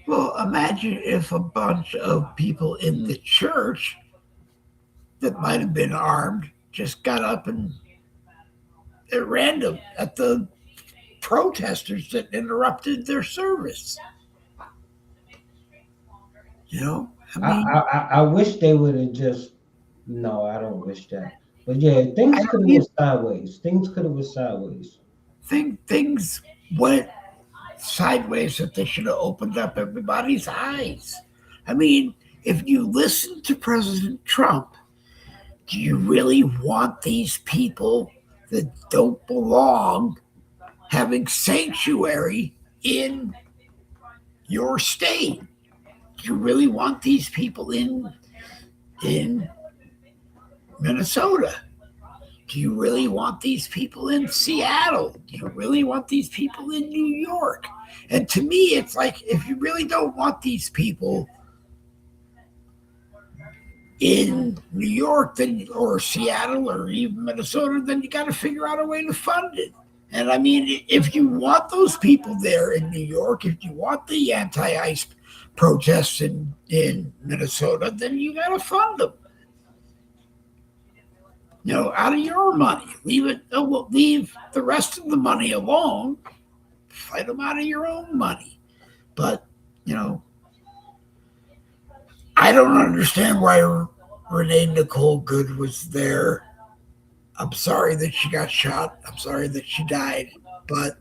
Well, imagine if a bunch of people in the church that might have been armed just got up and at random at the protesters that interrupted their service. You know? I mean, I wish they would have just. No, I don't wish that. But yeah, things could have went sideways. Things could have went sideways. Things went sideways that they should have opened up everybody's eyes. I mean, if you listen to President Trump, do you really want these people that don't belong having sanctuary in your state? Do you really want these people in Minnesota? Do you really want these people in Seattle? Do you really want these people in New York? And to me, it's like, if you really don't want these people in New York, then, or Seattle, or even Minnesota, then you got to figure out a way to fund it. And I mean, if you want those people there in New York, if you want the anti-ICE protests in Minnesota, then you got to fund them. You know, out of your money. Leave the rest of the money alone. Fight them out of your own money. But, you know, I don't understand why Renee Nicole Good was there. I'm sorry that she got shot. I'm sorry that she died. But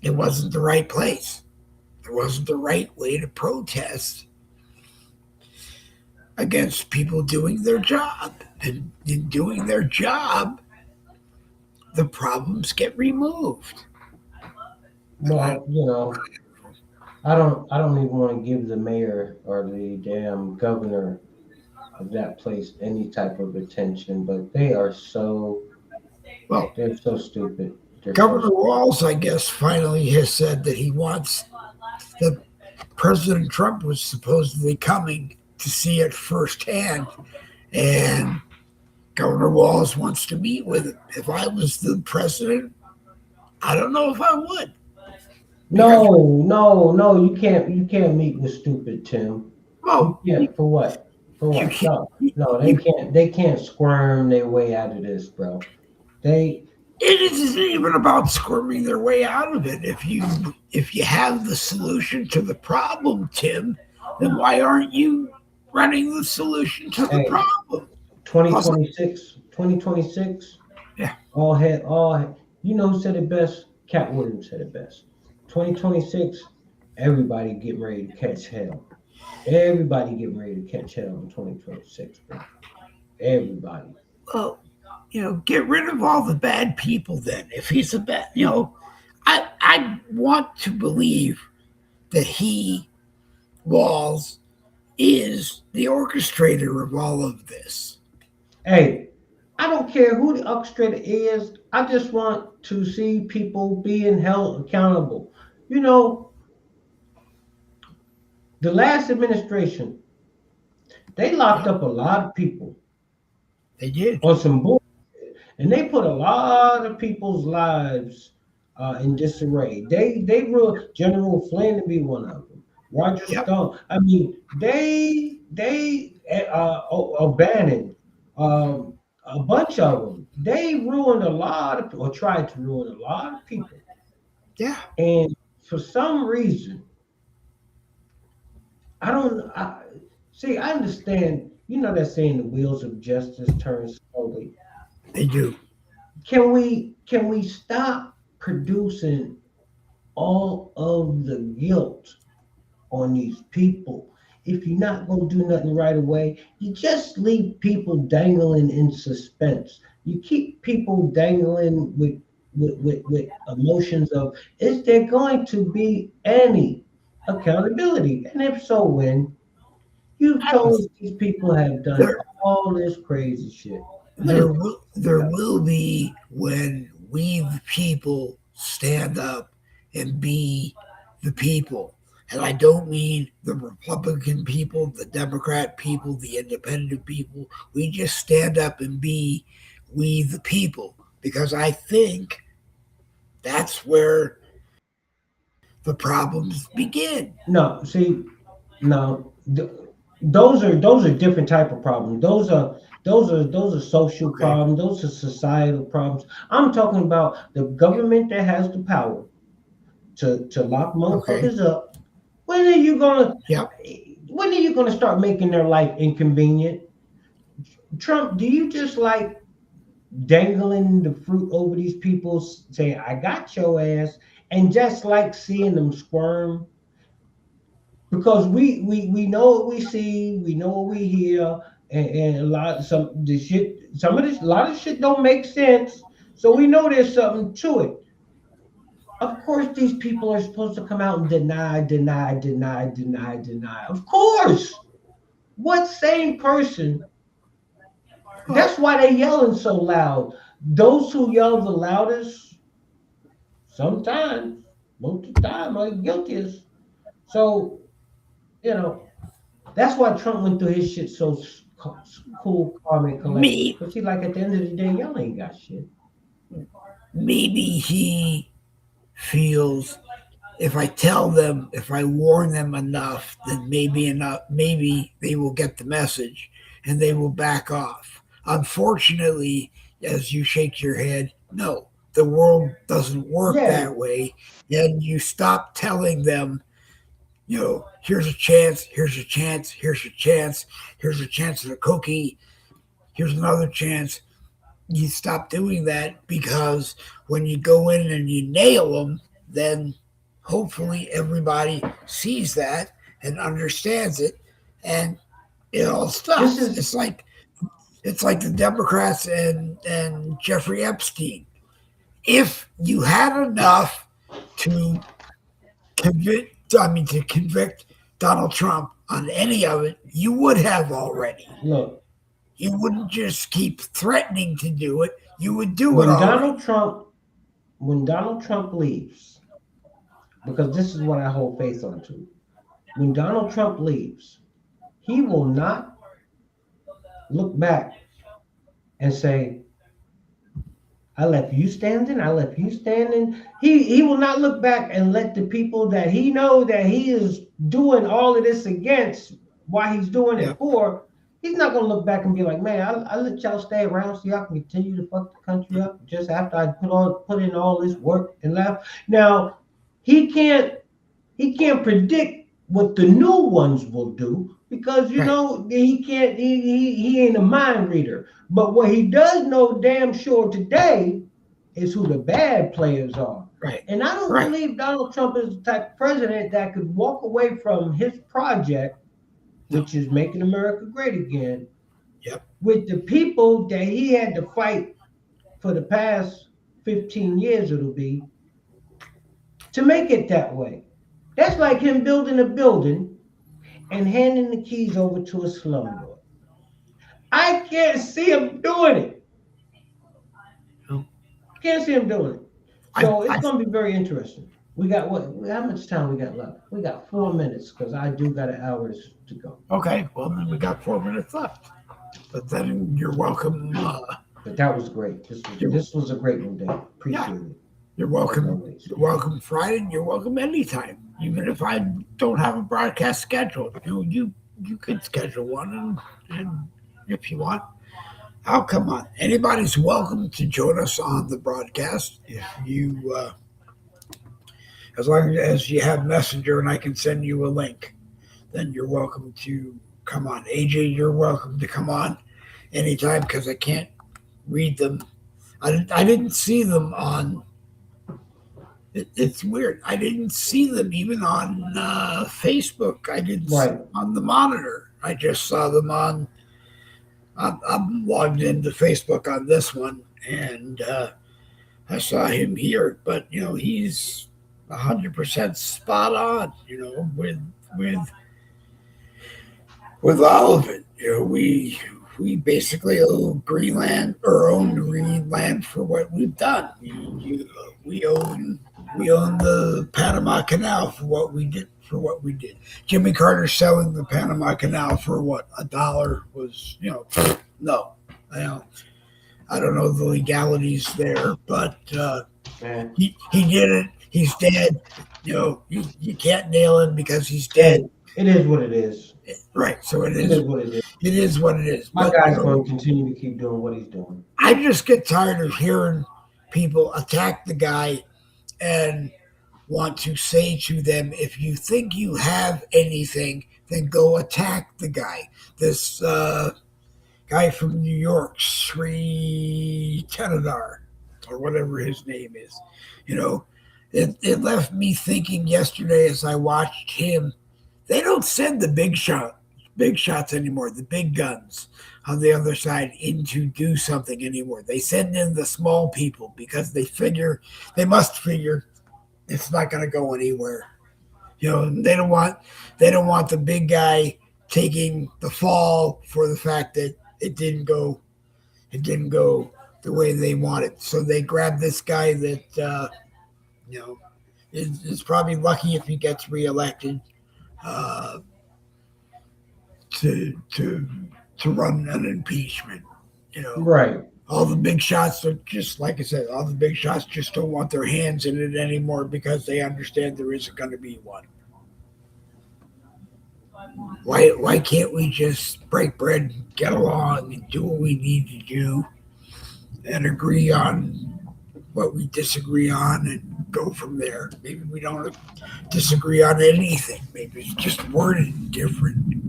it wasn't the right place. It wasn't the right way to protest against people doing their job. And in doing their job, the problems get removed. Well, you know, I don't even want to give the mayor or the damn governor of that place any type of attention, but they're so stupid. Governor Walz, I guess, finally has said that he wants that President Trump was supposedly coming to see it firsthand, and Governor Walz wants to meet with him. If I was the president, I don't know if I would. No, you can't meet with stupid Tim. Well, yeah, for what? For what? No, they can't squirm their way out of this, bro. It isn't even about squirming their way out of it. If you have the solution to the problem, Tim, then why aren't you running the solution to the problem? 2026. Yeah. All head. You know who said it best? Cat Williams said it best. 2026. Everybody getting ready to catch hell. Everybody getting ready to catch hell in 2026, bro. Everybody. Well, get rid of all the bad people then. If he's a bad, I want to believe that he, Walls, is the orchestrator of all of this. Hey, I don't care who the orchestrator is. I just want to see people being held accountable. You know, the last administration, they locked up a lot of people They did. on some bull, and they put a lot of people's lives in disarray. They ruined General Flynn to be one of them. Roger Yep. Stone. I mean, O'Bannon, a bunch of them. They ruined a lot of, or tried to ruin a lot of people. Yeah. And for some reason, see. I understand. You know that saying, "The wheels of justice turn slowly." They do. Can we stop producing all of the guilt on these people? If you're not gonna do nothing right away, you just leave people dangling in suspense. You keep people dangling with emotions of, is there going to be any accountability? And if so, when? You told us these people have done There, all this crazy shit. there will be when we the people stand up and be the people. And I don't mean the Republican people, the Democrat people, the independent people. We just stand up and be we the people. Because I think that's where the problems begin. No, see, no, those are different type of problems. Those are social problems. Those are societal problems. I'm talking about the government that has the power to lock motherfuckers up. When are you gonna? Yep. When are you gonna start making their life inconvenient? Trump, do you just like dangling the fruit over these people, saying, "I got your ass," and just like seeing them squirm? Because we know what we see, we know what we hear, and a lot some of this a lot of shit don't make sense. So we know there's something to it. Of course, these people are supposed to come out and deny. Of course, what sane person? That's why they yelling so loud. Those who yell the loudest, sometimes, most of the time, are guiltiest. So, that's why Trump went through his shit so cool, calm, and collected. Because at the end of the day, y'all ain't got shit. Maybe he feels if I warn them enough, then maybe they will get the message and they will back off. Unfortunately, as you shake your head, no, the world doesn't work that way. And you stop telling them, here's a chance, here's a chance, here's a chance, here's a chance at a cookie, here's another chance. You stop doing that because when you go in and you nail them, then hopefully everybody sees that and understands it, and it all stops. It's like the Democrats and Jeffrey Epstein. If you had enough to convict Donald Trump on any of it, you would have already. Look, you wouldn't just keep threatening to do it. You would do it already. When Donald Trump leaves, because this is what I hold faith onto. When Donald Trump leaves, he will not look back and say, I left you standing. He will not look back and let the people that he know that he is doing all of this against, why he's doing it for, he's not going to look back and be like, man, I let y'all stay around so y'all can continue to fuck the country up just after I put in all this work and left. Now, he can't predict what the new ones will do because, he ain't a mind reader. But what he does know damn sure today is who the bad players are. Right. And I don't believe Donald Trump is the type of president that could walk away from his project, which is making America great again, with the people that he had to fight for the past 15 years, it'll be to make it that way. That's like him building a building and handing the keys over to a slumlord. I can't see him doing it. Can't see him doing it. So it's going to be very interesting. We got what? How much time we got left? We got 4 minutes because I do got an hour to go. Okay, well then we got 4 minutes left. But then you're welcome. But that was great. This was a great one, Dave. Appreciate it. You're welcome. You're welcome Friday. You're welcome anytime. Even if I don't have a broadcast scheduled, you could schedule one, and if you want, I'll come on. Anybody's welcome to join us on the broadcast. If you, as long as you have Messenger and I can send you a link, then you're welcome to come on. AJ, you're welcome to come on anytime because I can't read them. I didn't see them on. It's weird. I didn't see them even on Facebook. I didn't see them on the monitor. I just saw them on. I'm logged into Facebook on this one, and I saw him here. But he's 100% spot on. With all of it. We basically own Greenland for what we've done. We own the Panama Canal for what we did. Jimmy Carter selling the Panama Canal for what? $1 was, no. I don't know the legalities there, but he did it. He's dead. You can't nail him because he's dead. It is what it is. Right. So it is what it is. It is what it is. My guy's going to continue to keep doing what he's doing. I just get tired of hearing people attack the guy and want to say to them, if you think you have anything, then go attack the guy. This guy from New York, Sri Tenadar, or whatever his name is. It left me thinking yesterday as I watched him. They don't send the big shots anymore, the big guns on the other side in to do something anymore. They send in the small people because they must figure it's not going to go anywhere. They don't want the big guy taking the fall for the fact that it didn't go the way they wanted. So they grab this guy that is probably lucky if he gets reelected. To run an impeachment, right? All the big shots are just like I said. All the big shots just don't want their hands in it anymore because they understand there isn't going to be one. Why can't we just break bread, get along, and do what we need to do, and agree on what we disagree on and go from there? Maybe we don't disagree on anything. Maybe it's just worded different.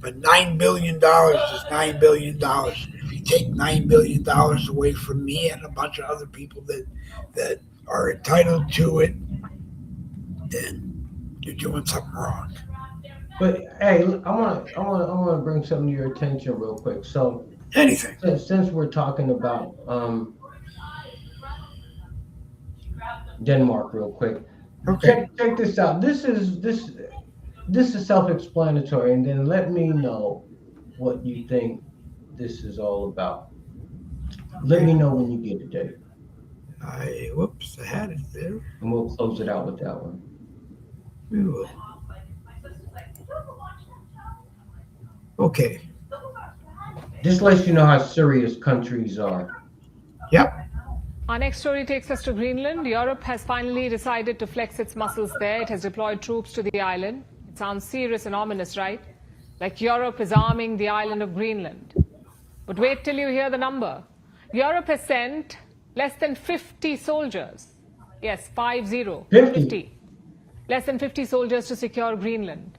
But $9 billion is $9 billion. If you take $9 billion away from me and a bunch of other people that are entitled to it, then you're doing something wrong. But hey, I want to bring something to your attention real quick. So anything since we're talking about Denmark real quick. Okay. Check this out. This is self-explanatory, and then let me know what you think this is all about. Let me know when you get it, Dave. I had it there. And we'll close it out with that one. We will. Okay. This lets you know how serious countries are. Yep. Our next story takes us to Greenland. Europe has finally decided to flex its muscles there. It has deployed troops to the island. It sounds serious and ominous, right? Like Europe is arming the island of Greenland. But wait till you hear the number. Europe has sent less than 50 soldiers. Yes, 50. Less than 50 soldiers to secure Greenland.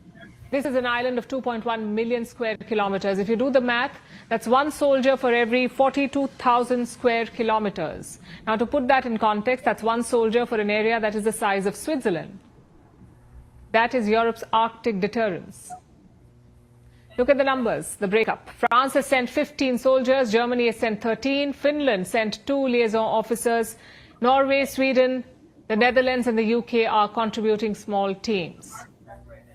This is an island of 2.1 million square kilometers. If you do the math, that's one soldier for every 42,000 square kilometers. Now, to put that in context, that's one soldier for an area that is the size of Switzerland. That is Europe's Arctic deterrence. Look at the numbers, the breakup. France has sent 15 soldiers, Germany has sent 13, Finland sent 2 liaison officers, Norway, Sweden, the Netherlands and the UK are contributing small teams.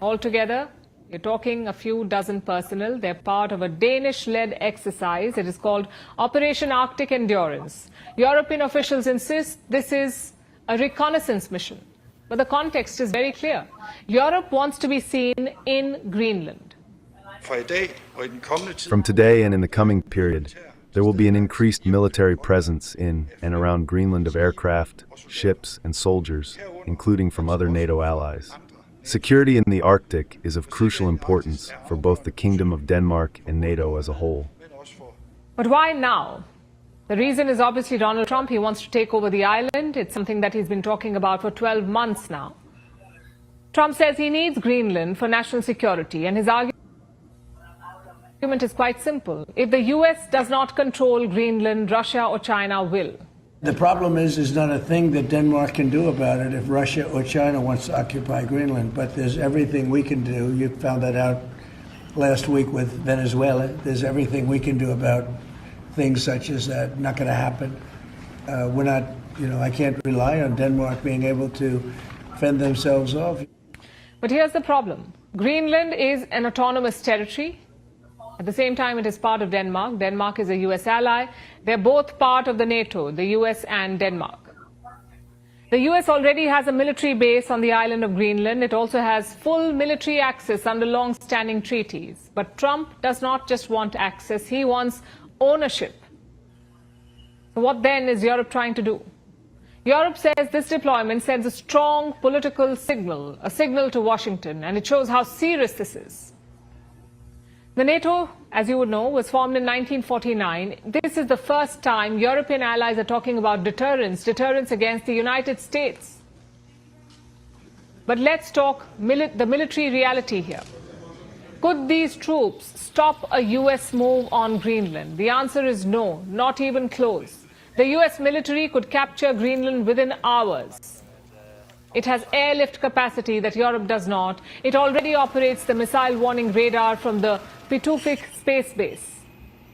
Altogether, you're talking a few dozen personnel. They're part of a Danish-led exercise. It is called Operation Arctic Endurance. European officials insist this is a reconnaissance mission. But the context is very clear. Europe wants to be seen in Greenland. From today and in the coming period, there will be an increased military presence in and around Greenland of aircraft, ships, and soldiers, including from other NATO allies. Security in the Arctic is of crucial importance for both the Kingdom of Denmark and NATO as a whole. But why now? The reason is obviously Donald Trump. He wants to take over the island. It's something that he's been talking about for 12 months now. Trump says he needs Greenland for national security, and his argument is quite simple. If the US does not control Greenland, Russia or China will. The problem is there's not a thing that Denmark can do about it if Russia or China wants to occupy Greenland. But there's everything we can do. You found that out last week with Venezuela. There's everything we can do about things such as that. Not going to happen. We're not, I can't rely on Denmark being able to fend themselves off. But here's the problem. Greenland is an autonomous territory. At the same time, it is part of Denmark. Denmark is a US ally. They're both part of the NATO, the US and Denmark. The US already has a military base on the island of Greenland. It also has full military access under long-standing treaties. But Trump does not just want access, he wants ownership. So what then is Europe trying to do? Europe says this deployment sends a strong political signal, a signal to Washington, and it shows how serious this is. The NATO, as you would know, was formed in 1949. This is the first time European allies are talking about deterrence against the United States. But let's talk the military reality here. Could these troops stop a US move on Greenland? The answer is no, not even close. The US military could capture Greenland within hours. It has airlift capacity that Europe does not. It already operates the missile warning radar from the Pitufik space base.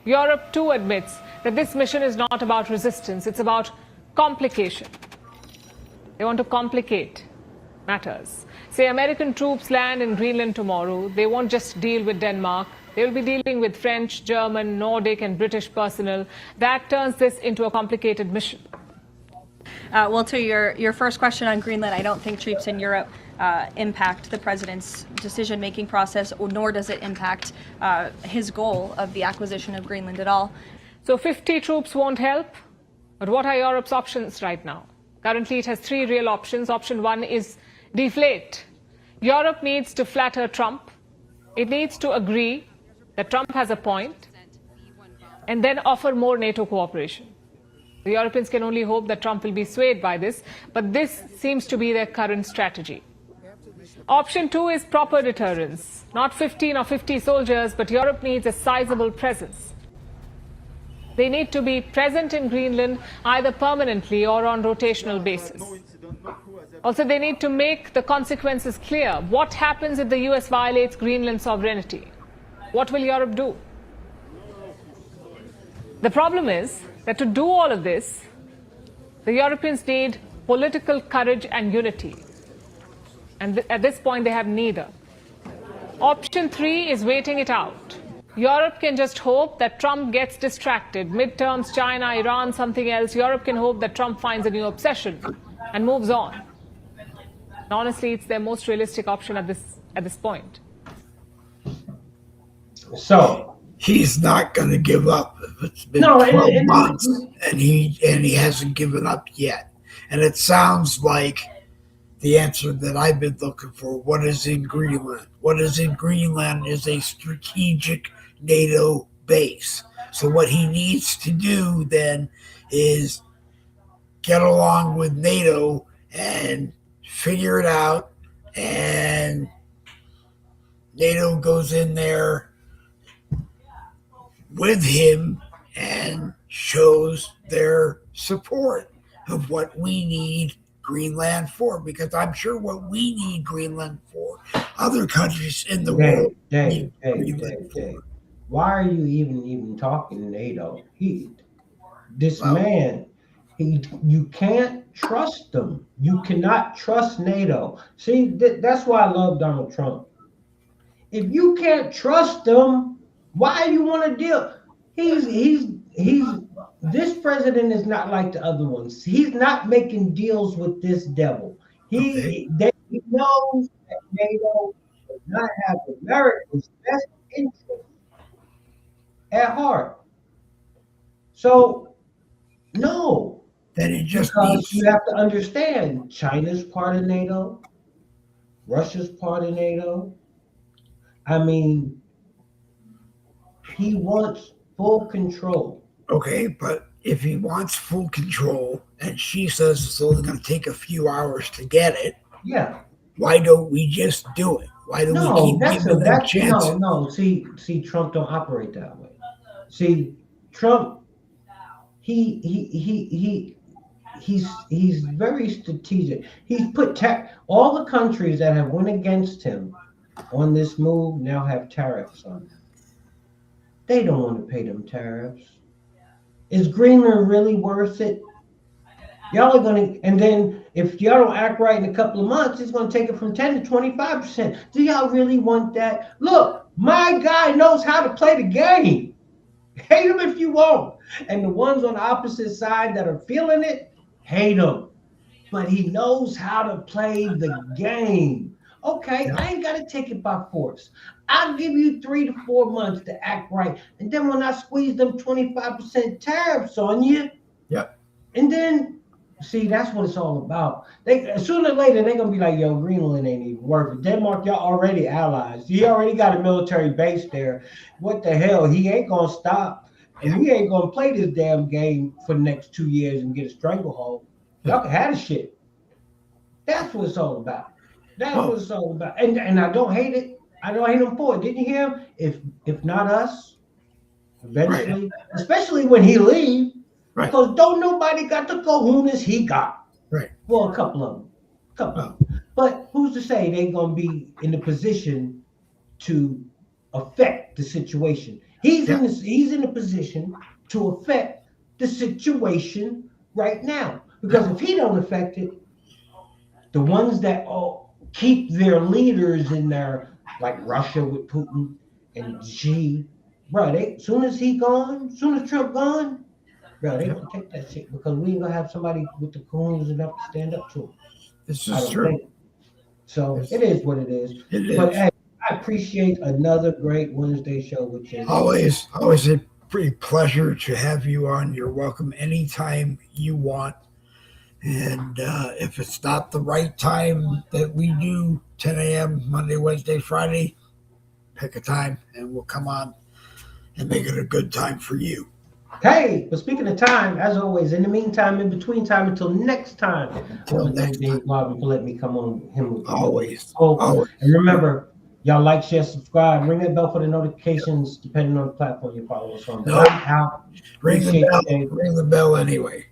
Europe too admits that this mission is not about resistance, it's about complication. They want to complicate matters. Say American troops land in Greenland tomorrow, they won't just deal with Denmark, they will be dealing with French, German, Nordic and British personnel. That turns this into a complicated mission. Well, to your first question on Greenland, I don't think troops in Europe impact the president's decision-making process, nor does it impact his goal of the acquisition of Greenland at all. So 50 troops won't help, but what are Europe's options right now? Currently, it has 3 real options. Option 1 is deflate. Europe needs to flatter Trump. It needs to agree that Trump has a point and then offer more NATO cooperation. The Europeans can only hope that Trump will be swayed by this, but this seems to be their current strategy. Option 2 is proper deterrence. Not 15 or 50 soldiers, but Europe needs a sizable presence. They need to be present in Greenland either permanently or on rotational basis. Also, they need to make the consequences clear. What happens if the US violates Greenland sovereignty? What will Europe do? The problem is that to do all of this, the Europeans need political courage and unity. And at this point, they have neither. Option 3 is waiting it out. Europe can just hope that Trump gets distracted. Midterms, China, Iran, something else. Europe can hope that Trump finds a new obsession and moves on. And honestly, it's their most realistic option at this point. So he's not going to give up. It's been 12 months, and he hasn't given up yet. And it sounds like the answer that I've been looking for. What is in Greenland? What is in Greenland is a strategic NATO base. So what he needs to do then is get along with NATO and figure it out. And NATO goes in there with him and shows their support of what we need Greenland for, because I'm sure what we need Greenland for other countries in the world Dave, need Greenland for. Dave. Why are you even talking NATO? This Well, man, you can't trust him. You cannot trust NATO. See, that's why I love Donald Trump. If you can't trust him, why you want to deal? He's this president is not like the other ones. He's not making deals with this devil. He knows that NATO does not have America's best interest at heart. So no, then he just because needs. you have to understand China's part of NATO, Russia's part of NATO. I mean, he wants full control. Okay, but if he wants full control and she says it's only going to take a few hours to get it, yeah, why don't we just do it? Why don't we keep giving them chances? No. See, Trump don't operate that way. See, Trump, he's very strategic. He's put all the countries that have went against him on this move now have tariffs on them. They don't want to pay them tariffs. Is Greenland really worth it? Y'all are going to, and then if y'all don't act right in a couple of months, it's going to take it from 10 to 25%. Do y'all really want that? Look, my guy knows how to play the game. Hate him if you want. And the ones on the opposite side that are feeling it, hate him. But he knows how to play the game. Okay, I ain't got to take it by force. I'll give you 3 to 4 months to act right. And then when I squeeze them 25% tariffs on you, yep. And then, see, that's what it's all about. Sooner or later, they're going to be like, yo, Greenland ain't even worth it. Denmark, y'all already allies. He already got a military base there. What the hell? He ain't going to stop. And he ain't going to play this damn game for the next 2 years and get a stranglehold. Y'all can have the shit. That's what it's all about. That's what it's all about. And I don't hate it. I don't hate him for it. Didn't you hear him? If not us, eventually, especially when he leaves, because don't nobody got the kahunas he got. Right. Well, a couple of them. But who's to say they're going to be in the position to affect the situation? He's in a position to affect the situation right now. Because if he don't affect it, the ones that keep their leaders in there, like Russia with Putin and Xi, bro, soon as Trump gone, bro, they gonna take that shit because we ain't gonna have somebody with the coons enough to stand up to them. This is true. So it is what it is. But hey, I appreciate another great Wednesday show with you. Always a pretty pleasure to have you on. You're welcome anytime you want. And if it's not the right time that we do, 10 a.m. Monday, Wednesday, Friday, pick a time and we'll come on and make it a good time for you. Hey, but speaking of time, as always, in the meantime, in between time, until next time, Dave Marvin for letting me come on him. Always. And remember, y'all like, share, subscribe, ring that bell for the notifications, depending on the platform you follow us on. Ring the bell anyway.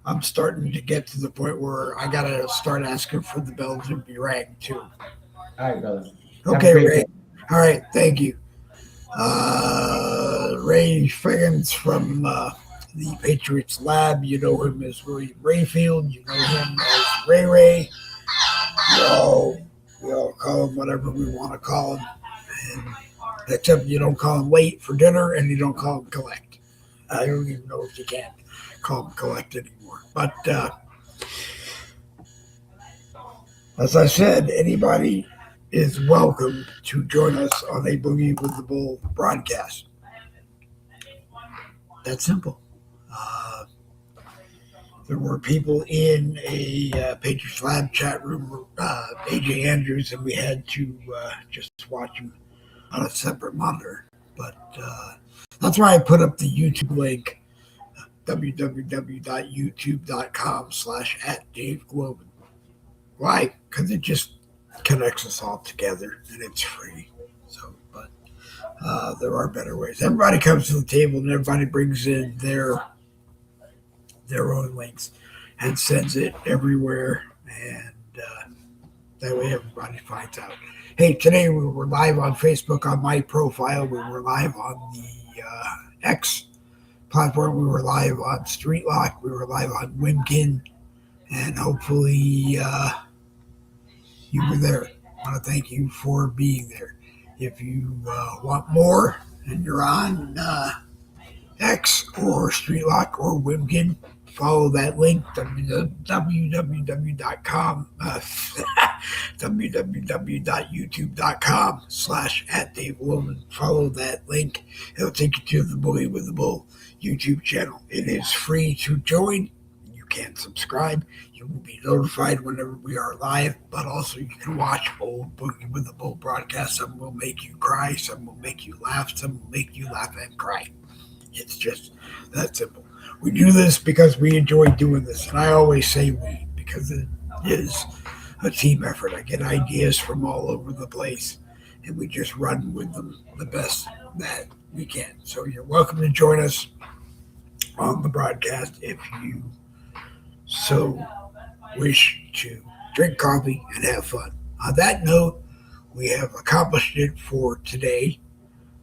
I'm starting to get to the point where I gotta start asking for the bell to be rang too. All right, brother. Okay, Ray. All right, thank you. Ray Figgins from the Patriots Lab. You know him as William Rayfield. You know him as Ray Ray. We all call him whatever we want to call him, except you don't call him late for dinner and you don't call him collect. I don't even know if you can call him collect anymore. But as I said, anybody is welcome to join us on a Boogie with the Bull broadcast. That's simple. There were people in a Patriots Lab chat room, AJ Andrews, and we had to just watch him on a separate monitor. But that's why I put up the YouTube link, www.youtube.com/@DaveGlobin. Why? Because it just connects us all together and it's free. So, but there are better ways. Everybody comes to the table and everybody brings in their own links and sends it everywhere, and that way everybody finds out. Hey, today we were live on Facebook on my profile. We were live on the X platform. We were live on Street Lock. We were live on Wimkin. And hopefully you were there. I want to thank you for being there. If you want more and you're on X or Streetlock or Wimkin, follow that link, www.com, www.youtube.com/@DaveWoolman. Follow that link. It'll take you to the Bully with the Bull YouTube channel. It is free to join. You can subscribe. You will be notified whenever we are live, but also you can watch old Boogie with the Bull broadcasts. Some will make you cry, some will make you laugh, some will make you laugh and cry. It's just that simple. We do this because we enjoy doing this, and I always say we because it is a team effort. I get ideas from all over the place, and we just run with them the best that we can. So you're welcome to join us on the broadcast if you so wish to drink coffee and have fun. On that note, we have accomplished it for today.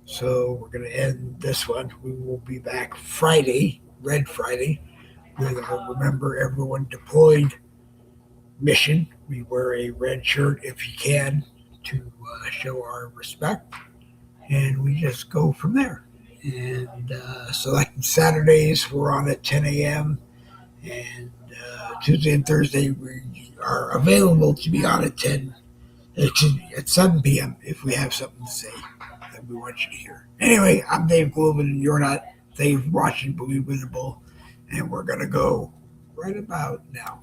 So we're going to end this one. We will be back Friday, Red Friday, with our Remember Everyone Deployed mission. We wear a red shirt if you can to show our respect. And we just go from there. And so like Saturdays, we're on at 10 a.m. And Tuesday and Thursday, we are available to be on at 7 p.m. if we have something to say that we want you to hear. Anyway, I'm Dave Globan, and you're not. Thanks for watching Boogie with the Bull, and we're going to go right about now.